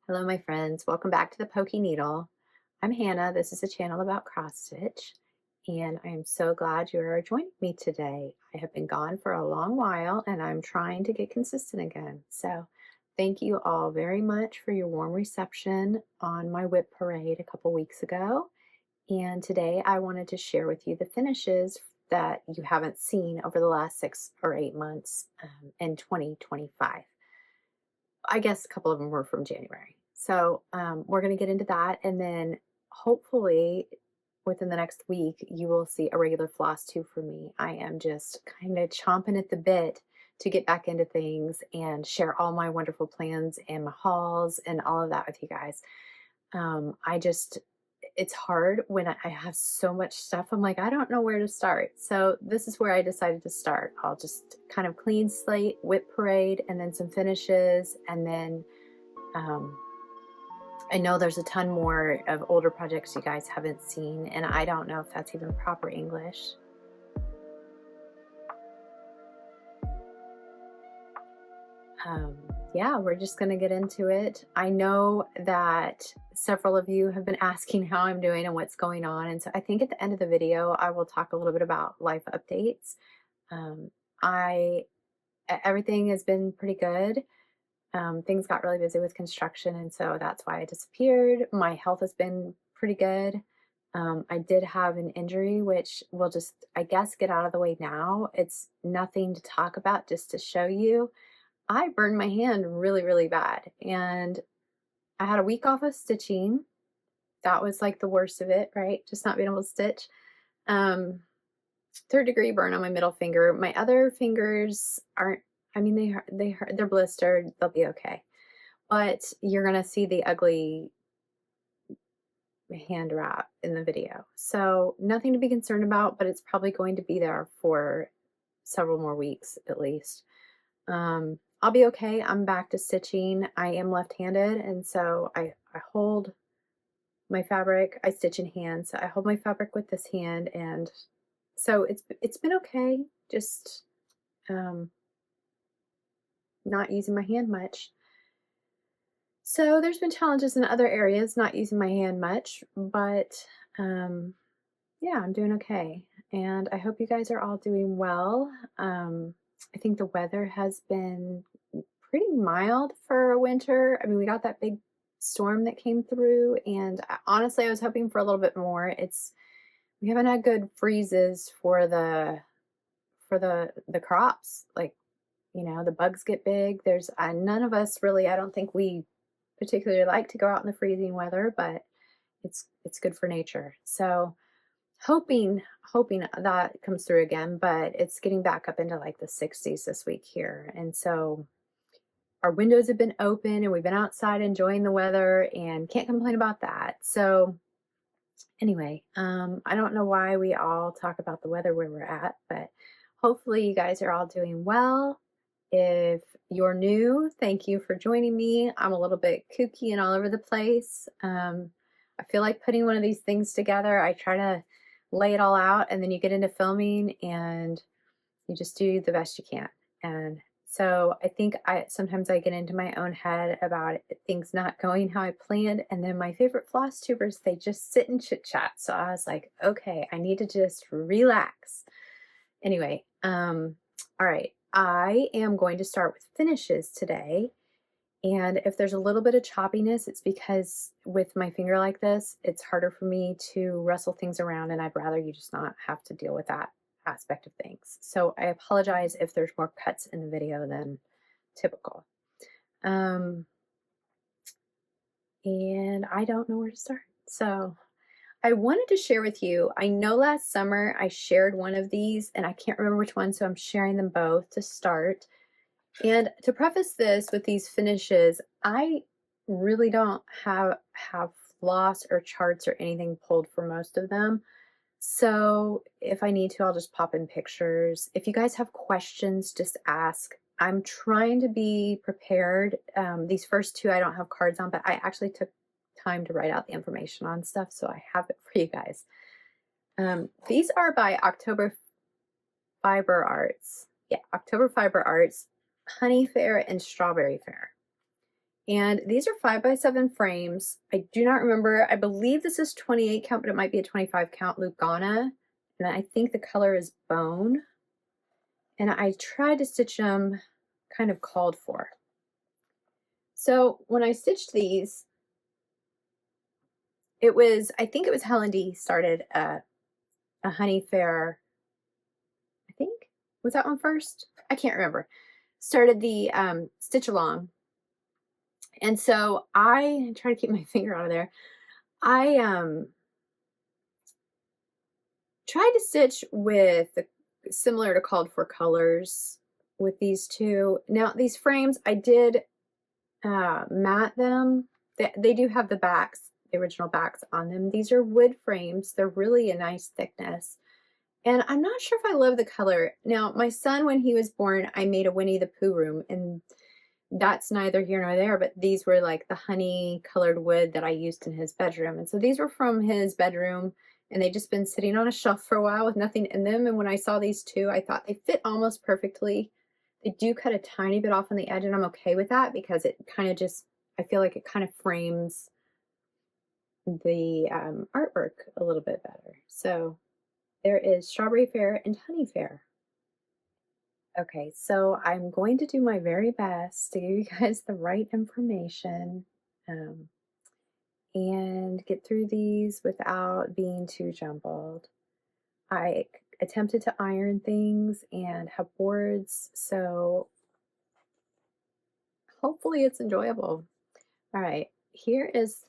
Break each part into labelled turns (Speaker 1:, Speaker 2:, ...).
Speaker 1: Hello, my friends. Welcome back to the Pokey Needle. I'm Hannah. This is a channel about cross stitch, and I am so glad you are joining me today. I have been gone for a long while, and I'm trying to get consistent again. So, thank you all very much for your warm reception on my whip parade a couple weeks ago. And today I wanted to share with you the finishes that you haven't seen over the last 6 or 8 months in 2025. I guess a couple of them were from January. So we're going to get into that. And then hopefully within the next week, you will see a regular floss tube for me. I am just kind of chomping at the bit to get back into things and share all my wonderful plans and my hauls and all of that with you guys. It's hard when I have so much stuff. I'm like, I don't know where to start. So this is where I decided to start. I'll just kind of clean slate, whip parade, and then some finishes. And then I know there's a ton more of older projects you guys haven't seen, and I don't know if that's even proper English. Yeah, we're just going to get into it. I know that several of you have been asking how I'm doing and what's going on. And so I think at the end of the video, I will talk a little bit about life updates. Everything has been pretty good. Things got really busy with construction, and so that's why I disappeared. My health has been pretty good. I did have an injury, which we'll just, I guess, get out of the way now. It's nothing to talk about, just to show you. I burned my hand really, really bad, and I had a week off of stitching. That was like the worst of it, right? Just not being able to stitch. 3rd-degree burn on my middle finger. My other fingers aren't, I mean, they're blistered. They'll be okay. But you're going to see the ugly hand wrap in the video. So nothing to be concerned about, but it's probably going to be there for several more weeks at least. I'll be okay. I'm back to stitching. I am left-handed, and so I hold my fabric. I stitch in hand, so I hold my fabric with this hand, and so it's been okay. Just not using my hand much. So there's been challenges in other areas, not using my hand much, but yeah, I'm doing okay, and I hope you guys are all doing well. I think the weather has been pretty mild for a winter. I mean, we got that big storm that came through, and honestly, I was hoping for a little bit more. We haven't had good freezes for the crops. Like, you know, the bugs get big. There's none of us really. I don't think we particularly like to go out in the freezing weather, but it's good for nature. So hoping that comes through again, but it's getting back up into like the 60s this week here. And so our windows have been open and we've been outside enjoying the weather and can't complain about that. So anyway, I don't know why we all talk about the weather where we're at, but hopefully you guys are all doing well. If you're new, thank you for joining me. I'm a little bit kooky and all over the place. I feel like putting one of these things together. I try to lay it all out, and then you get into filming and you just do the best you can. And so I think sometimes I get into my own head about things not going how I planned, and then my favorite floss tubers, they just sit and chit chat. So I was like, okay, I need to just relax. Anyway, all right, I am going to start with finishes today. And if there's a little bit of choppiness, it's because with my finger like this, it's harder for me to wrestle things around, and I'd rather you just not have to deal with that aspect of things. So I apologize if there's more cuts in the video than typical. And I don't know where to start. So I wanted to share with you, I know last summer I shared one of these and I can't remember which one, so I'm sharing them both to start. And to preface this with these finishes, I really don't have floss or charts or anything pulled for most of them. So if I need to, I'll just pop in pictures. If you guys have questions, just ask. I'm trying to be prepared. These first two I don't have cards on, but I actually took time to write out the information on stuff, so I have it for you guys. These are by October Fiber Arts. Yeah, October Fiber Arts, Honey Faire and Strawberry Faire. And these are 5x7 frames. I do not remember. I believe this is 28 count, but it might be a 25 count Lugana. And I think the color is Bone. And I tried to stitch them kind of called for. So when I stitched these, it was, I think it was Lindy started a Honey Faire, I think. Was that one first? I can't remember. Started the stitch along. And so I try to keep my finger out of there. I tried to stitch with the, similar to called for colors with these two. Now these frames, I did mat them. They do have the backs, the original backs on them. These are wood frames. They're really a nice thickness. And I'm not sure if I love the color. Now, my son, when he was born, I made a Winnie the Pooh room, and that's neither here nor there, but these were like the honey colored wood that I used in his bedroom. And so these were from his bedroom, and they've just been sitting on a shelf for a while with nothing in them. And when I saw these two, I thought they fit almost perfectly. They do cut a tiny bit off on the edge, and I'm okay with that because it kind of just, I feel like it kind of frames the artwork a little bit better. So there is Strawberry Faire and Honey Faire. Okay, so I'm going to do my very best to give you guys the right information and get through these without being too jumbled. I attempted to iron things and have boards, so hopefully it's enjoyable. All right, here is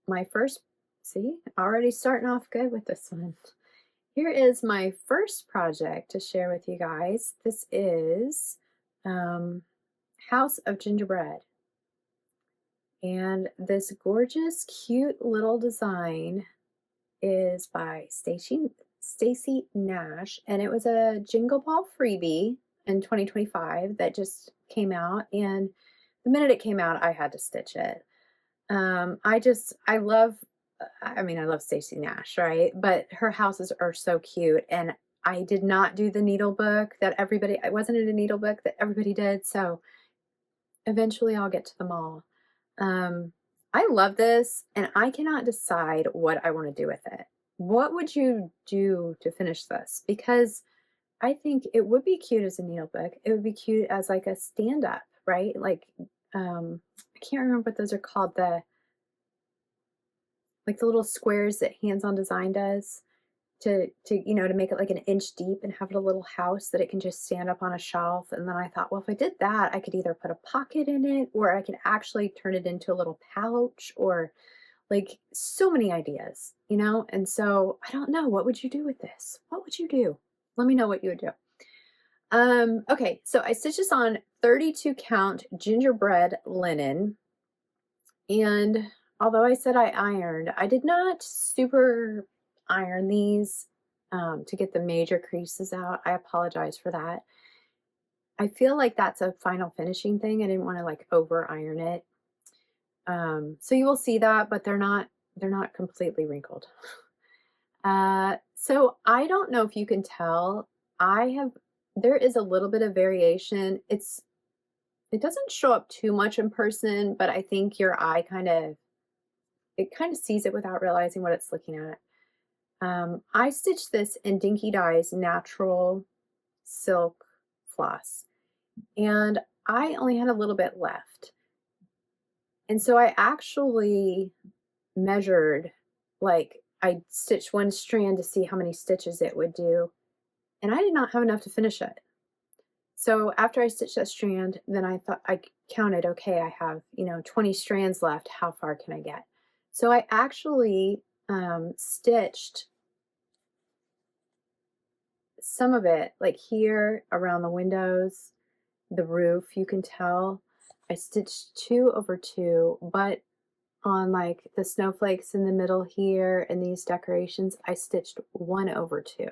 Speaker 1: my first, see, already starting off good with this one. Here is my first project to share with you guys. This is House of Gingerbread. And this gorgeous, cute little design is by Stacy Nash. And it was a Jingle Ball freebie in 2025 that just came out. And the minute it came out, I had to stitch it. I love Stacy Nash, right? But her houses are so cute. And I did not do the needle book that everybody, I wasn't in a needle book that everybody did. So eventually I'll get to them all. I love this, and I cannot decide what I want to do with it. What would you do to finish this? Because I think it would be cute as a needle book. It would be cute as like a stand-up, right? Like, I can't remember what those are called. The little squares that Hands On Design does to make it like an inch deep and have it a little house that it can just stand up on a shelf. And then I thought, well, if I did that, I could either put a pocket in it, or I could actually turn it into a little pouch, or like so many ideas, And so I don't know, what would you do with this? What would you do? Let me know what you would do. Okay, so I stitched this on 32 count gingerbread linen, and although I said I ironed, I did not super iron these to get the major creases out. I apologize for that. I feel like that's a final finishing thing. I didn't want to like over iron it. So you will see that, but they're not completely wrinkled. So I don't know if you can tell, there is a little bit of variation. It doesn't show up too much in person, but I think your eye kind of sees it without realizing what it's looking at. I stitched this in Dinky Dye's natural silk floss, and I only had a little bit left. And so I actually measured, like I stitched one strand to see how many stitches it would do, and I did not have enough to finish it. So after I stitched that strand, then I thought, I counted, okay, I have, 20 strands left. How far can I get? So I actually stitched some of it, like here around the windows, the roof, you can tell. I stitched 2 over 2, but on like the snowflakes in the middle here and these decorations, I stitched 1 over 2.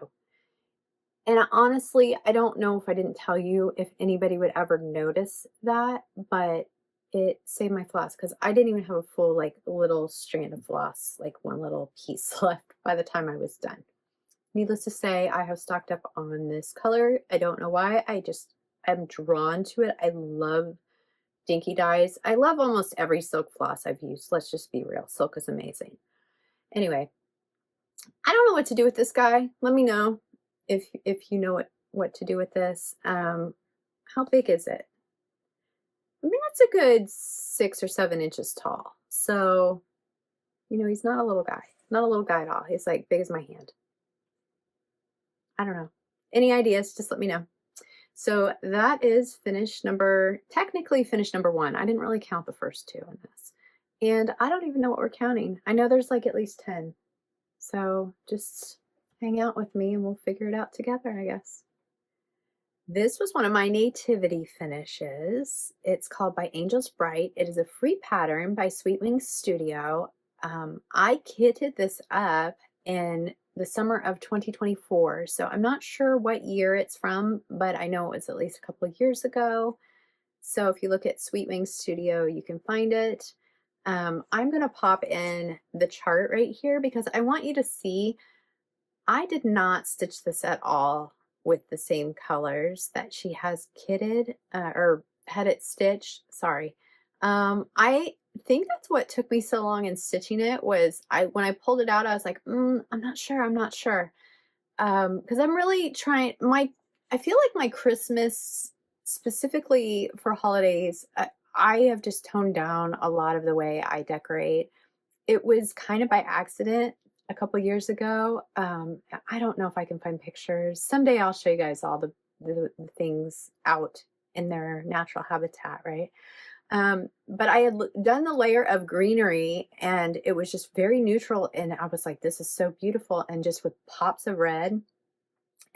Speaker 1: And honestly, I don't know if I didn't tell you if anybody would ever notice that, but it saved my floss because I didn't even have a full like little strand of floss, like one little piece left by the time I was done. Needless to say, I have stocked up on this color. I don't know why. I'm drawn to it. I love dinky dyes. I love almost every silk floss I've used. Let's just be real. Silk is amazing. Anyway, I don't know what to do with this guy. Let me know if you know what to do with this. How big is it? I mean, it's a good 6 or 7 inches tall. So, you know, he's not a little guy. Not a little guy at all. He's like big as my hand. I don't know. Any ideas? Just let me know. So that is technically finish number 1. I didn't really count the first 2 in this. And I don't even know what we're counting. I know there's like at least 10. So just hang out with me and we'll figure it out together, I guess. This was one of my Nativity finishes. It's called By Angels Bright. It is a free pattern by Sweet Wings Studio. I kitted this up in the summer of 2024. So I'm not sure what year it's from, but I know it was at least a couple of years ago. So if you look at Sweet Wings Studio, you can find it. I'm going to pop in the chart right here because I want you to see I did not stitch this at all with the same colors that she has kitted or had it stitched. Sorry. I think that's what took me so long in stitching it was when I pulled it out, I was like, I'm not sure. Because I'm really trying I feel like my Christmas, specifically for holidays, I have just toned down a lot of the way I decorate. It was kind of by accident a couple years ago. I don't know if I can find pictures. Someday I'll show you guys all the things out in their natural habitat, right? But I had done the layer of greenery and it was just very neutral. And I was like, this is so beautiful. And just with pops of red.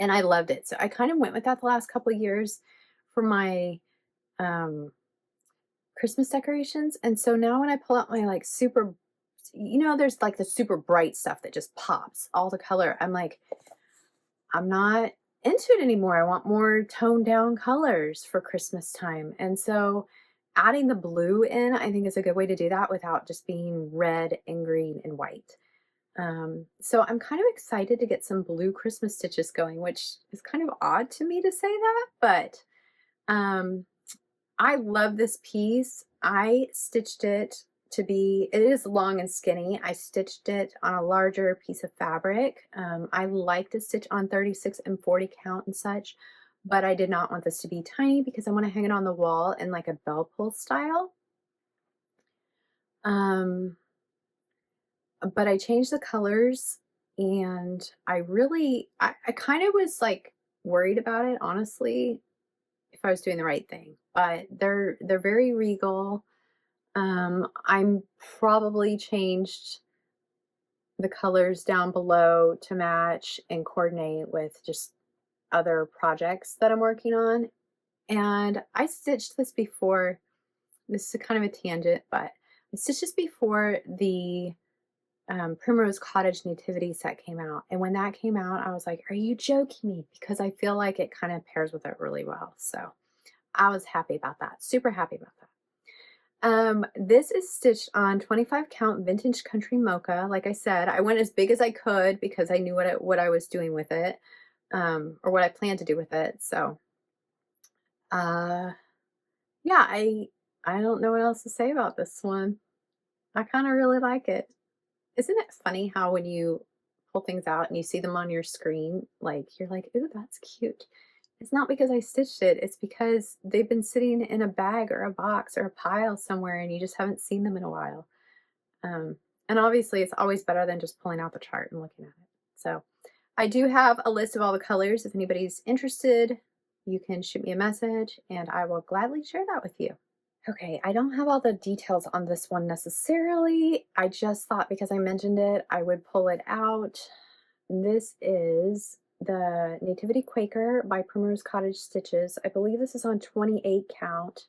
Speaker 1: And I loved it. So I kind of went with that the last couple of years for my Christmas decorations. And so now when I pull out my like super, you know, there's like the super bright stuff that just pops all the color. I'm like, I'm not into it anymore. I want more toned down colors for Christmas time. And so adding the blue in, I think is a good way to do that without just being red and green and white. So I'm kind of excited to get some blue Christmas stitches going, which is kind of odd to me to say that, but I love this piece. I stitched it it is long and skinny. I stitched it on a larger piece of fabric. I like to stitch on 36 and 40 count and such, but I did not want this to be tiny because I want to hang it on the wall in like a bell pull style. But I changed the colors and I kind of was like worried about it, honestly, if I was doing the right thing, but they're very regal. I'm probably changed the colors down below to match and coordinate with just other projects that I'm working on. And I stitched this before. This is kind of a tangent, but I stitched this before the Primrose Cottage Nativity set came out. And when that came out, I was like, are you joking me? Because I feel like it kind of pairs with it really well. So I was happy about that. Super happy about that. This is stitched on 25 count vintage country mocha. Like I said, I went as big as I could because I knew what I was doing with it, or what I planned to do with it. So, yeah, I don't know what else to say about this one. I kind of really like it. Isn't it funny how when you pull things out and you see them on your screen, like you're like, ooh, that's cute. It's not because I stitched it. It's because they've been sitting in a bag or a box or a pile somewhere and you just haven't seen them in a while. And obviously it's always better than just pulling out the chart and looking at it. So I do have a list of all the colors. If anybody's interested, you can shoot me a message and I will gladly share that with you. Okay, I don't have all the details on this one necessarily. I just thought because I mentioned it, I would pull it out. This is the Nativity Quaker by Primrose Cottage Stitches. I believe this is on 28 count.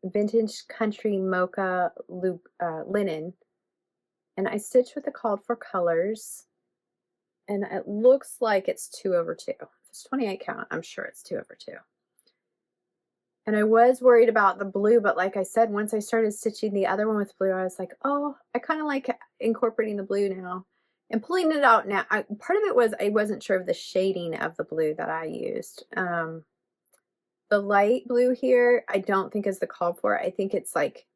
Speaker 1: Vintage country mocha linen. And I stitched with the called for colors. And it looks like it's 2/2. If it's 28 count, I'm sure it's 2/2. And I was worried about the blue, but like I said, once I started stitching the other one with blue, I was like, oh, I kind of like incorporating the blue now. And pulling it out now, part of it was I wasn't sure of the shading of the blue that I used. The light blue here, I don't think is the called for. I think it's like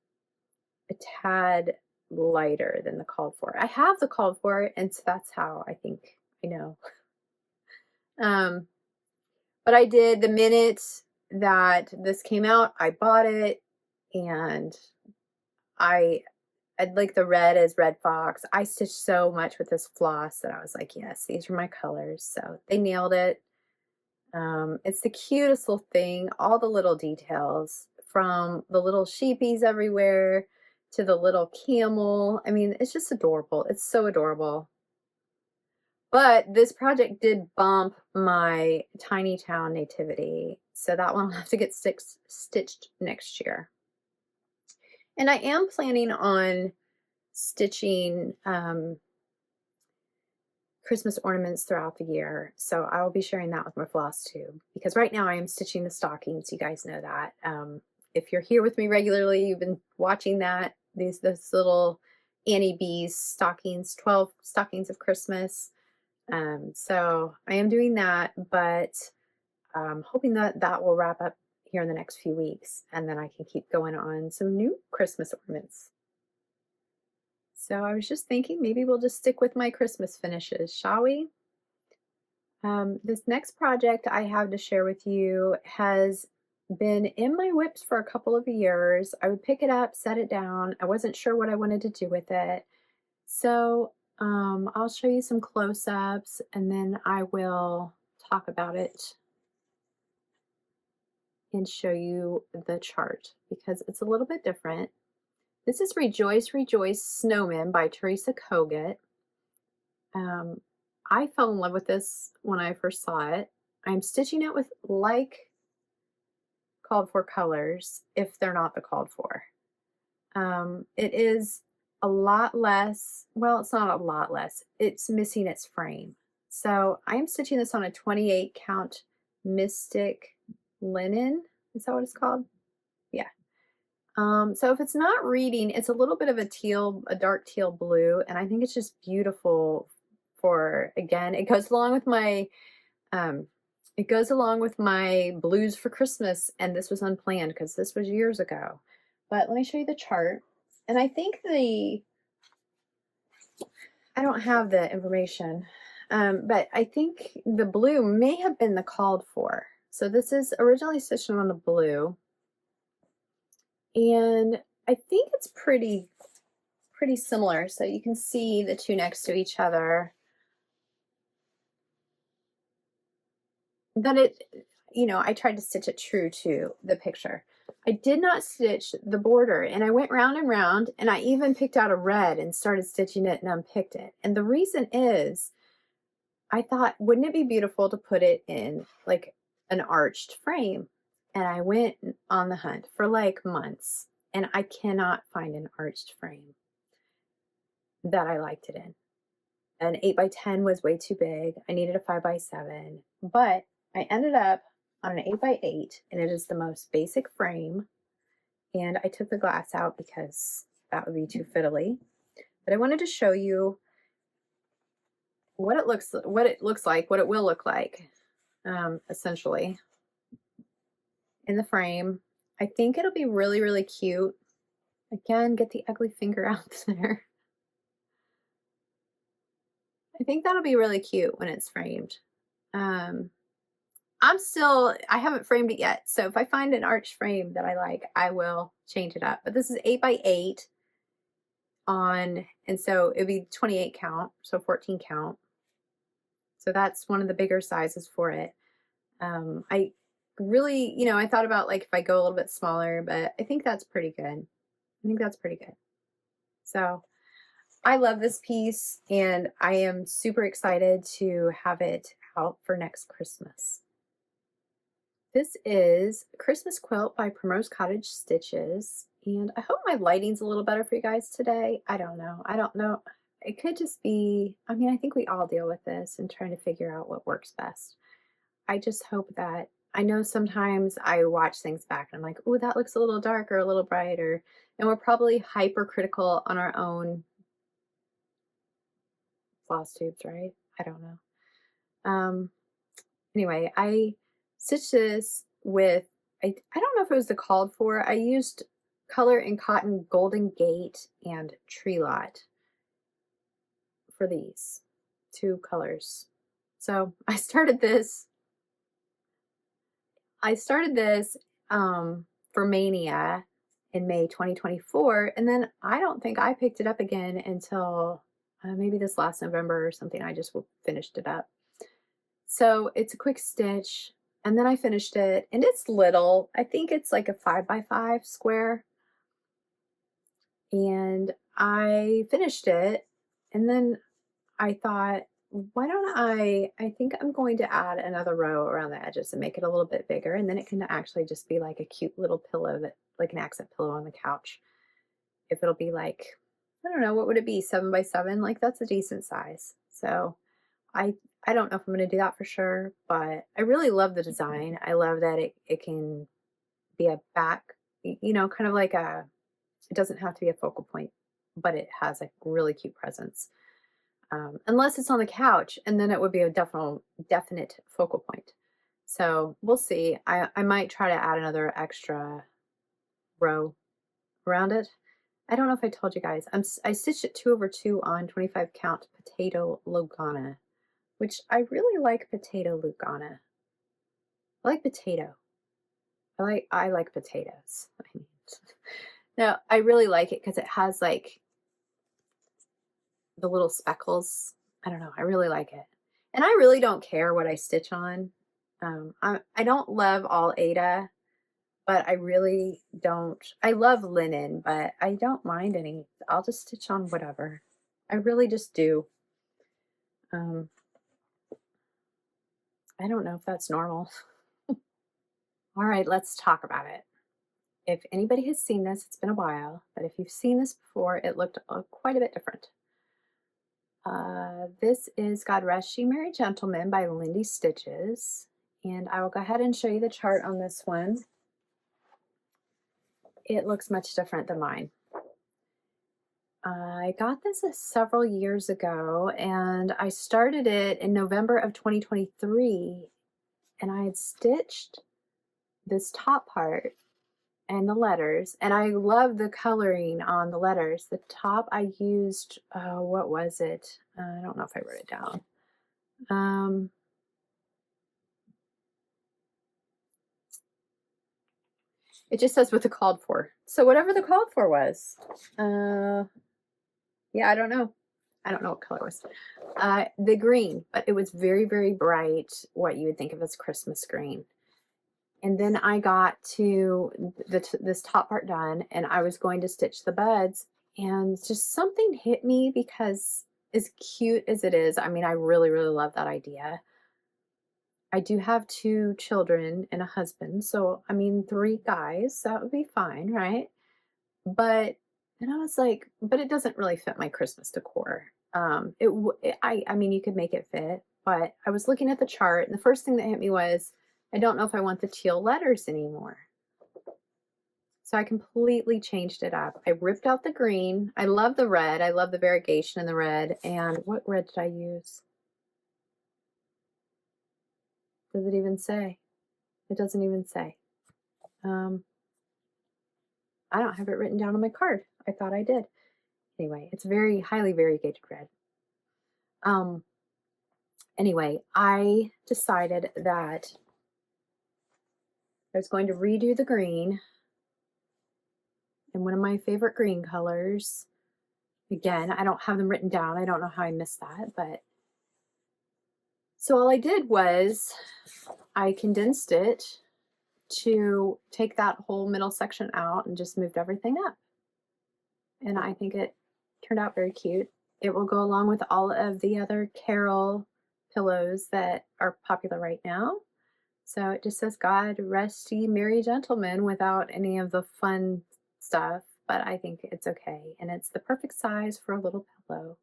Speaker 1: a tad lighter than the called for. I have the called for, and so that's how I think I know. But I did, the minute that this came out, I bought it, and I'd like the red as Red Fox. I stitched so much with this floss that I was like, yes, these are my colors. So they nailed it. It's the cutest little thing, all the little details from the little sheepies everywhere to the little camel. I mean, it's just adorable. It's so adorable. But this project did bump my Tiny Town Nativity, so that one will have to get stitched next year. And I am planning on stitching Christmas ornaments throughout the year, so I will be sharing that with my Flosstube, because right now I am stitching the stockings. You guys know that. If you're here with me regularly, you've been watching that. This little Annie B's stockings, 12 stockings of Christmas. So I am doing that, but I'm hoping that that will wrap up here in the next few weeks, and then I can keep going on some new Christmas ornaments. So I was just thinking maybe we'll just stick with my Christmas finishes, shall we? This next project I have to share with you has been in my whips for a couple of years. I would pick it up, set it down. I wasn't sure what I wanted to do with it. So I'll show you some close-ups, and then I will talk about it and show you the chart because it's a little bit different. This is Rejoice, Rejoice Snowmen by Teresa Kogut. I fell in love with this when I first saw it. I'm stitching it with like called for colors if they're not the called for. It is a lot less, well, it's not a lot less, it's missing its frame. So I'm stitching this on a 28 count Mystic Linen. Is that what it's called? Yeah. So if it's not reading, it's a little bit of a teal, a dark teal blue, and I think it's just beautiful for, again, it goes along with my blues for Christmas, and this was unplanned because this was years ago. But let me show you the chart. And I think I don't have the information, but I think the blue may have been the called for. So this is originally stitched on the blue. And I think it's pretty similar. So you can see the two next to each other. That it, you know, I tried to stitch it true to the picture. I did not stitch the border, and I went round and round, and I even picked out a red and started stitching it and unpicked it. And the reason is I thought, wouldn't it be beautiful to put it in like an arched frame? And I went on the hunt for like months, and I cannot find an arched frame that I liked it in. An 8x10 was way too big. I needed a 5x7, but I ended up on an 8x8, and it is the most basic frame. And I took the glass out because that would be too fiddly. But I wanted to show you what it looks like, what it will look like, essentially in the frame. I think it'll be really, really cute. Again, get the ugly finger out there. I think that'll be really cute when it's framed. I haven't framed it yet, so if I find an arch frame that I like, I will change it up. But this is 8x8 on, and so it'd be 28 count, so 14 count. So that's one of the bigger sizes for it. I really, you know, I thought about like if I go a little bit smaller, but I think that's pretty good. I think that's pretty good. So I love this piece, and I am super excited to have it out for next Christmas. This is Christmas Quilt by Primrose Cottage Stitches, and I hope my lighting's a little better for you guys today. I don't know. It could just be, I mean, I think we all deal with this and trying to figure out what works best. I just hope that, I know sometimes I watch things back and I'm like, oh, that looks a little dark or a little brighter, and we're probably hypercritical on our own Flosstubes, right? I don't know. Anyway, I stitched this with I don't know if it was the called for. I used Color and Cotton Golden Gate and Tree Lot for these 2 colors. So I started this for Mania in May 2024, and then I don't think I picked it up again until maybe this last November or something. I just finished it up. So it's a quick stitch, and then I finished it, and it's little. I think it's like a 5x5 square, and I finished it, and then I thought, why don't I think I'm going to add another row around the edges and make it a little bit bigger, and then it can actually just be like a cute little pillow, that like an accent pillow on the couch. If it'll be like, I don't know, what would it be, 7x7? Like, that's a decent size. So I don't know if I'm going to do that for sure, but I really love the design. I love that it can be a back, you know, kind of like it doesn't have to be a focal point, but it has a really cute presence. Unless it's on the couch, and then it would be a definite focal point. So we'll see. I might try to add another extra row around it. I don't know if I told you guys, I stitched it 2/2 on 25 count potato Lugana, which I really like potato Lugana. I like potato. I like potatoes. I mean, no, I really like it because it has like the little speckles. I don't know. I really like it. And I really don't care what I stitch on. I don't love all Aida, but I really don't. I love linen, but I don't mind any. I'll just stitch on whatever. I really just do. I don't know if that's normal. All right, let's talk about it. If anybody has seen this, it's been a while, but if you've seen this before, it looked quite a bit different. This is God Rest Ye Merry Gentlemen by Lindy Stitches, and I will go ahead and show you the chart on this one. It looks much different than mine. I got this several years ago, and I started it in November of 2023, and I had stitched this top part and the letters, and I love the coloring on the letters. The top I used, what was it? I don't know if I wrote it down. It just says what the called for. So whatever the called for was. Yeah, I don't know. I don't know what color it was. The green, but it was very, very bright, what you would think of as Christmas green. And then I got to this top part done, and I was going to stitch the buds, and just something hit me, because as cute as it is, I mean, I really, really love that idea. I do have 2 children and a husband, so I mean 3 guys, that would be fine, right? But and I was like, but it doesn't really fit my Christmas decor. I mean, you could make it fit, but I was looking at the chart, and the first thing that hit me was, I don't know if I want the teal letters anymore. So I completely changed it up. I ripped out the green. I love the red. I love the variegation in the red. And what red did I use? Does it even say? It doesn't even say. I don't have it written down on my card. I thought I did. Anyway, it's very highly variegated red. Anyway, I decided that I was going to redo the green, and one of my favorite green colors. Again, I don't have them written down. I don't know how I missed that, but so all I did was I condensed it to take that whole middle section out and just moved everything up. And I think it turned out very cute. It will go along with all of the other Carol pillows that are popular right now. So it just says, God rest ye merry gentlemen, without any of the fun stuff, but I think it's okay. And it's the perfect size for a little pillow.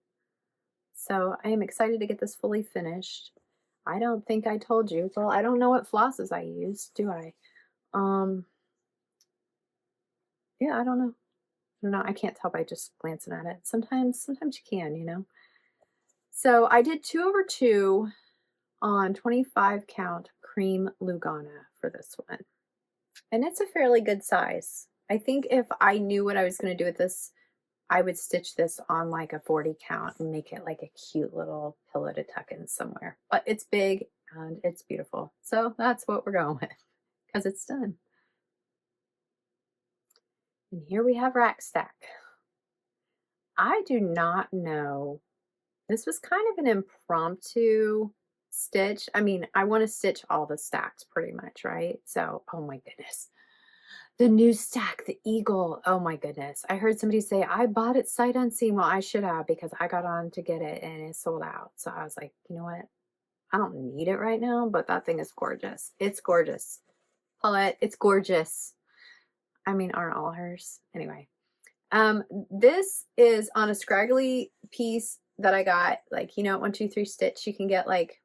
Speaker 1: So I am excited to get this fully finished. I don't think I told you. Well, I don't know what flosses I used, do I? Yeah, I don't know. I don't know. I can't tell by just glancing at it. Sometimes you can, you know. So I did 2/2 on 25 count cream Lugana for this one. And it's a fairly good size. I think if I knew what I was going to do with this, I would stitch this on like a 40 count and make it like a cute little pillow to tuck in somewhere. But it's big and it's beautiful. So that's what we're going with because it's done. And here we have Rack Stack. I do not know. This was kind of an impromptu stitch. I mean, I want to stitch all the stacks pretty much, right? So, oh my goodness. The new stack, the Eagle. Oh my goodness. I heard somebody say, I bought it sight unseen. Well, I should have because I got on to get it and it sold out. So I was like, you know what? I don't need it right now, but that thing is gorgeous. It's gorgeous. Paulette, it's gorgeous. I mean, aren't all hers? Anyway. This is on a scraggly piece that I got, like, you know, at 1 2 3 Stitch, you can get like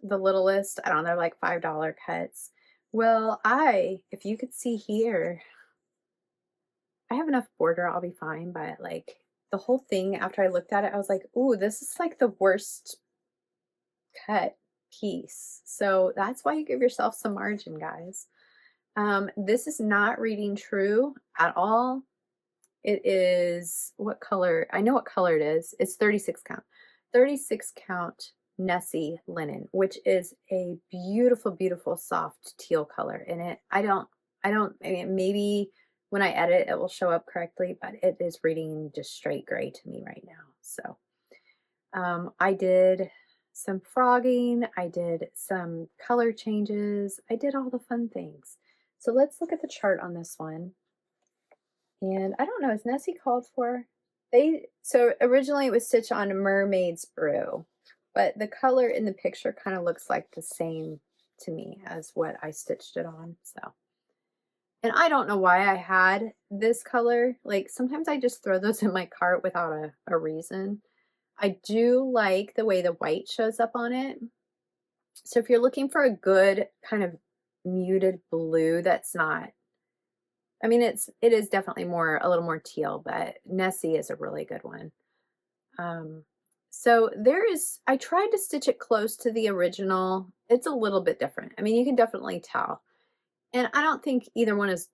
Speaker 1: the littlest, I don't know, like $5 cuts. Well, if you could see here, I have enough border, I'll be fine, but like the whole thing, after I looked at it, I was like, ooh, this is like the worst cut piece. So that's why you give yourself some margin, guys. This is not reading true at all. It is, what color? I know what color it is. It's 36 count. 36 count Nessie linen, which is a beautiful, beautiful soft teal color in it. I mean, maybe when I edit it will show up correctly, but it is reading just straight gray to me right now. So I did some frogging. I did some color changes. I did all the fun things. So let's look at the chart on this one. And I don't know, is Nessie called for? So originally it was stitched on Mermaid's Brew, but the color in the picture kind of looks like the same to me as what I stitched it on. So, and I don't know why I had this color. Like sometimes I just throw those in my cart without a reason. I do like the way the white shows up on it. So if you're looking for a good kind of muted blue that's not, I mean, it is definitely a little more teal, but Nessie is a really good one. So I tried to stitch it close to the original. It's a little bit different. I mean, you can definitely tell. And I don't think either one is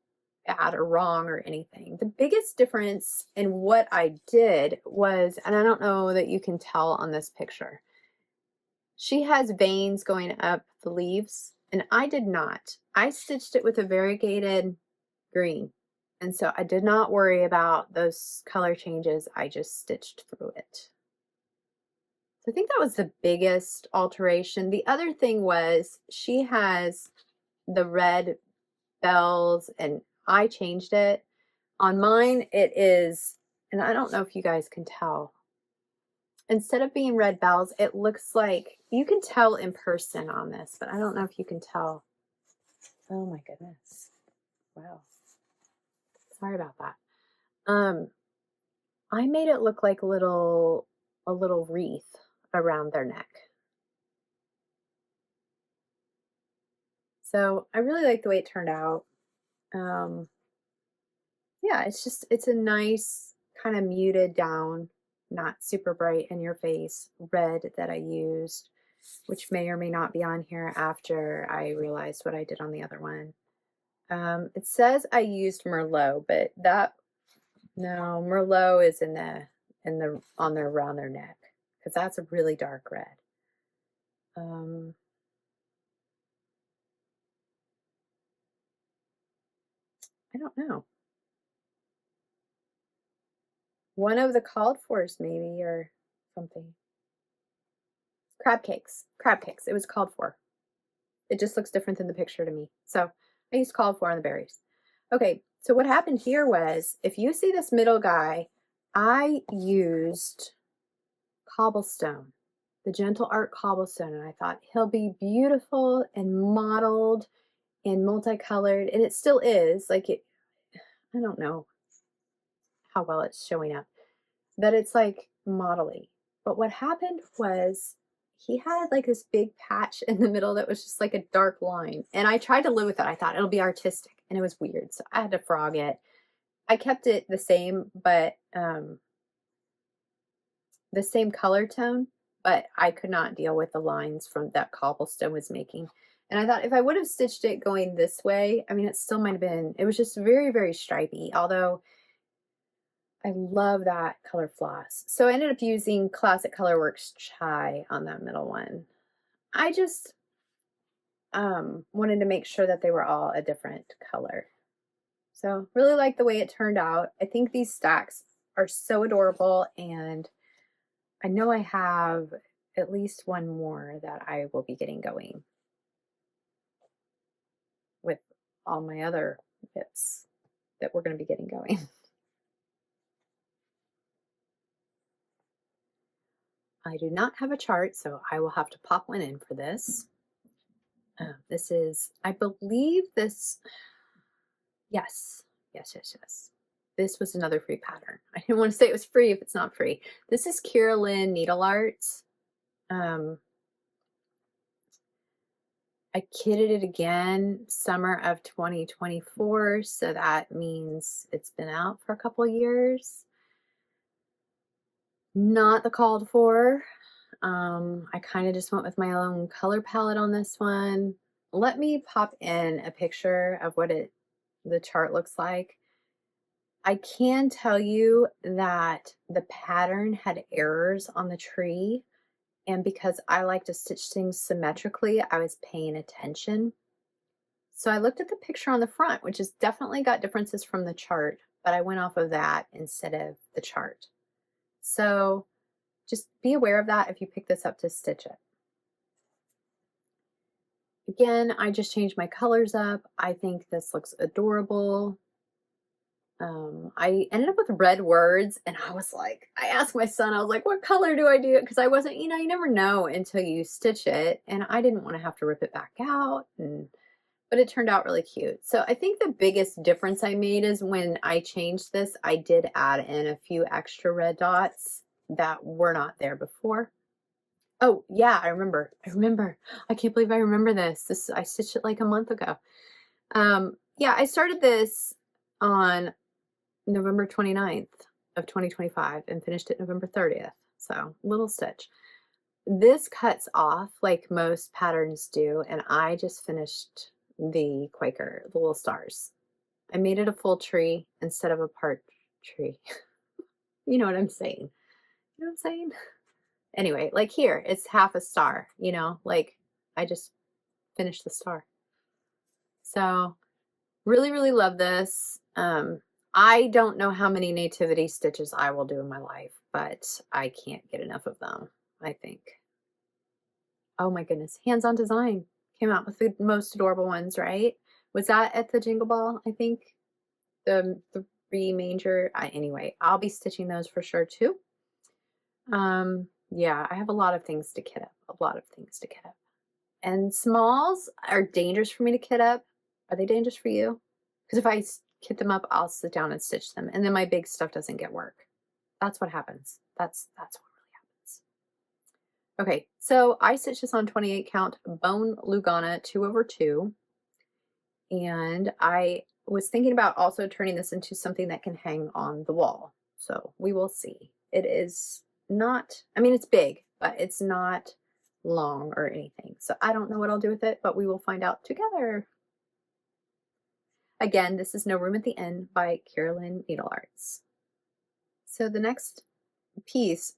Speaker 1: bad or wrong or anything. The biggest difference in what I did was, and I don't know that you can tell on this picture, she has veins going up the leaves, and I did not. I stitched it with a variegated green. And so I did not worry about those color changes. I just stitched through it. So I think that was the biggest alteration. The other thing was she has the red bells and I changed it. On mine, it is, and I don't know if you guys can tell. Instead of being red bells, it looks like, you can tell in person on this, but I don't know if you can tell. Oh my goodness. Wow. Sorry about that. I made it look like a little wreath around their neck. So I really like the way it turned out. Yeah, it's a nice kind of muted down, not super bright in your face red that I used, which may or may not be on here after I realized what I did on the other one. It says I used Merlot, but no, Merlot is around their neck, because that's a really dark red. I don't know. One of the called fors maybe, or something. Crab cakes. Crab cakes. It was called for. It just looks different than the picture to me. So I used called for on the berries. Okay, so what happened here was, if you see this middle guy, I used cobblestone, the Gentle Art cobblestone, and I thought he'll be beautiful and mottled and multicolored, and it still is. Like I don't know how well it's showing up, that it's like modelly. But what happened was he had like this big patch in the middle that was just like a dark line. And I tried to live with it. I thought it'll be artistic, and it was weird. So I had to frog it. I kept it the same, but the same color tone, but I could not deal with the lines from that cobblestone was making. And I thought if I would have stitched it going this way, I mean, it still might have been, it was just very, very stripy, although I love that color floss. So I ended up using Classic Colorworks Chai on that middle one. I just wanted to make sure that they were all a different color. So really like the way it turned out. I think these stacks are so adorable, and I know I have at least one more that I will be getting going with all my other bits that we're going to be getting going. I do not have a chart, so I will have to pop one in for this. This is, I believe this, yes. This was another free pattern. I didn't want to say it was free if it's not free. This is KiraLyn Needlearts. I kitted it again summer of 2024, so that means it's been out for a couple of years. Not the called for. I kind of just went with my own color palette on this one. Let me pop in a picture of what the chart looks like. I can tell you that the pattern had errors on the tree, and because I like to stitch things symmetrically, I was paying attention. So I looked at the picture on the front, which has definitely got differences from the chart, but I went off of that instead of the chart. So just be aware of that if you pick this up to stitch it. Again, I just changed my colors up. I think this looks adorable. I ended up with red words, and I was like, I asked my son, I was like, what color do I do? Because I wasn't, you know, you never know until you stitch it, and I didn't want to have to rip it back out, but it turned out really cute. So I think the biggest difference I made is when I changed this, I did add in a few extra red dots that were not there before. Oh yeah, I remember. I can't believe I remember this. I stitched it like a month ago. Yeah, I started this on November 29th of 2025 and finished it November 30th. So little stitch. This cuts off like most patterns do, and I just finished the Quaker, the little stars. I made it a full tree instead of a part tree. You know what I'm saying? You know what I'm saying? Anyway, like here, it's half a star, you know, like I just finished the star. So really, really love this. I don't know how many nativity stitches I will do in my life, but I can't get enough of them, I think. Oh my goodness, Hands-On Design came out with the most adorable ones, right? Was that at the Jingle Ball, I think? The three manger, anyway, I'll be stitching those for sure too. Yeah, I have a lot of things to kit up, And smalls are dangerous for me to kit up. Are they dangerous for you? Because if I kit them up, I'll sit down and stitch them, and then my big stuff doesn't get work. That's what happens. That's what really happens. Okay, so I stitched this on 28 count bone Lugana 2/2, and I was thinking about also turning this into something that can hang on the wall. So we will see. It is not, I mean, it's big, but it's not long or anything. So I don't know what I'll do with it, but we will find out together. Again, this is No Room at the Inn by KiraLyn Needlearts. So the next piece,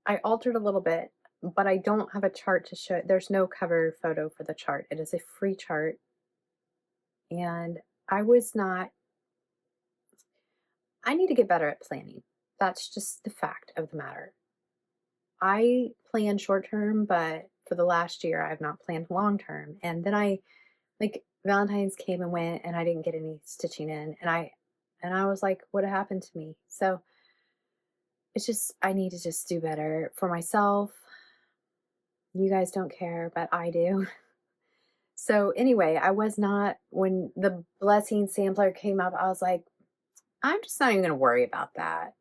Speaker 1: I altered a little bit, but I don't have a chart to show. There's no cover photo for the chart. It is a free chart. And I need to get better at planning. That's just the fact of the matter. I plan short term, but for the last year, I've not planned long term. And then like Valentine's came and went, and I didn't get any stitching in, and I was like, what happened to me? So it's just, I need to just do better for myself. You guys don't care, but I do. So anyway, I was not, when the Blessing sampler came up, I was like, I'm just not even going to worry about that.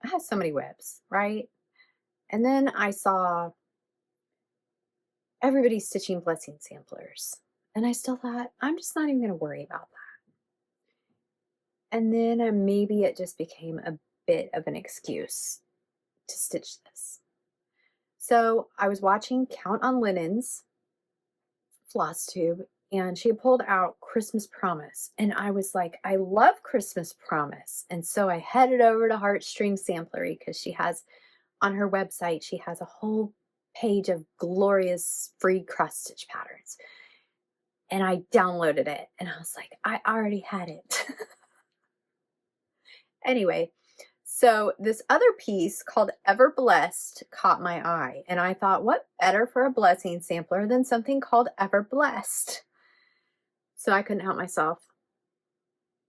Speaker 1: I have so many whips, right? And then I saw everybody stitching Blessing samplers, and I still thought, I'm just not even going to worry about that. And then maybe it just became a bit of an excuse to stitch this. So I was watching Count on Linens Flosstube, and she had pulled out Christmas Promise. And I was like, I love Christmas Promise. And so I headed over to Heartstring Samplery because she has on her website, she has a whole page of glorious free cross stitch patterns. And I downloaded it and I was like, I already had it. Anyway, so this other piece called Ever Blessed caught my eye. And I thought, what better for a blessing sampler than something called Ever Blessed? So I couldn't help myself.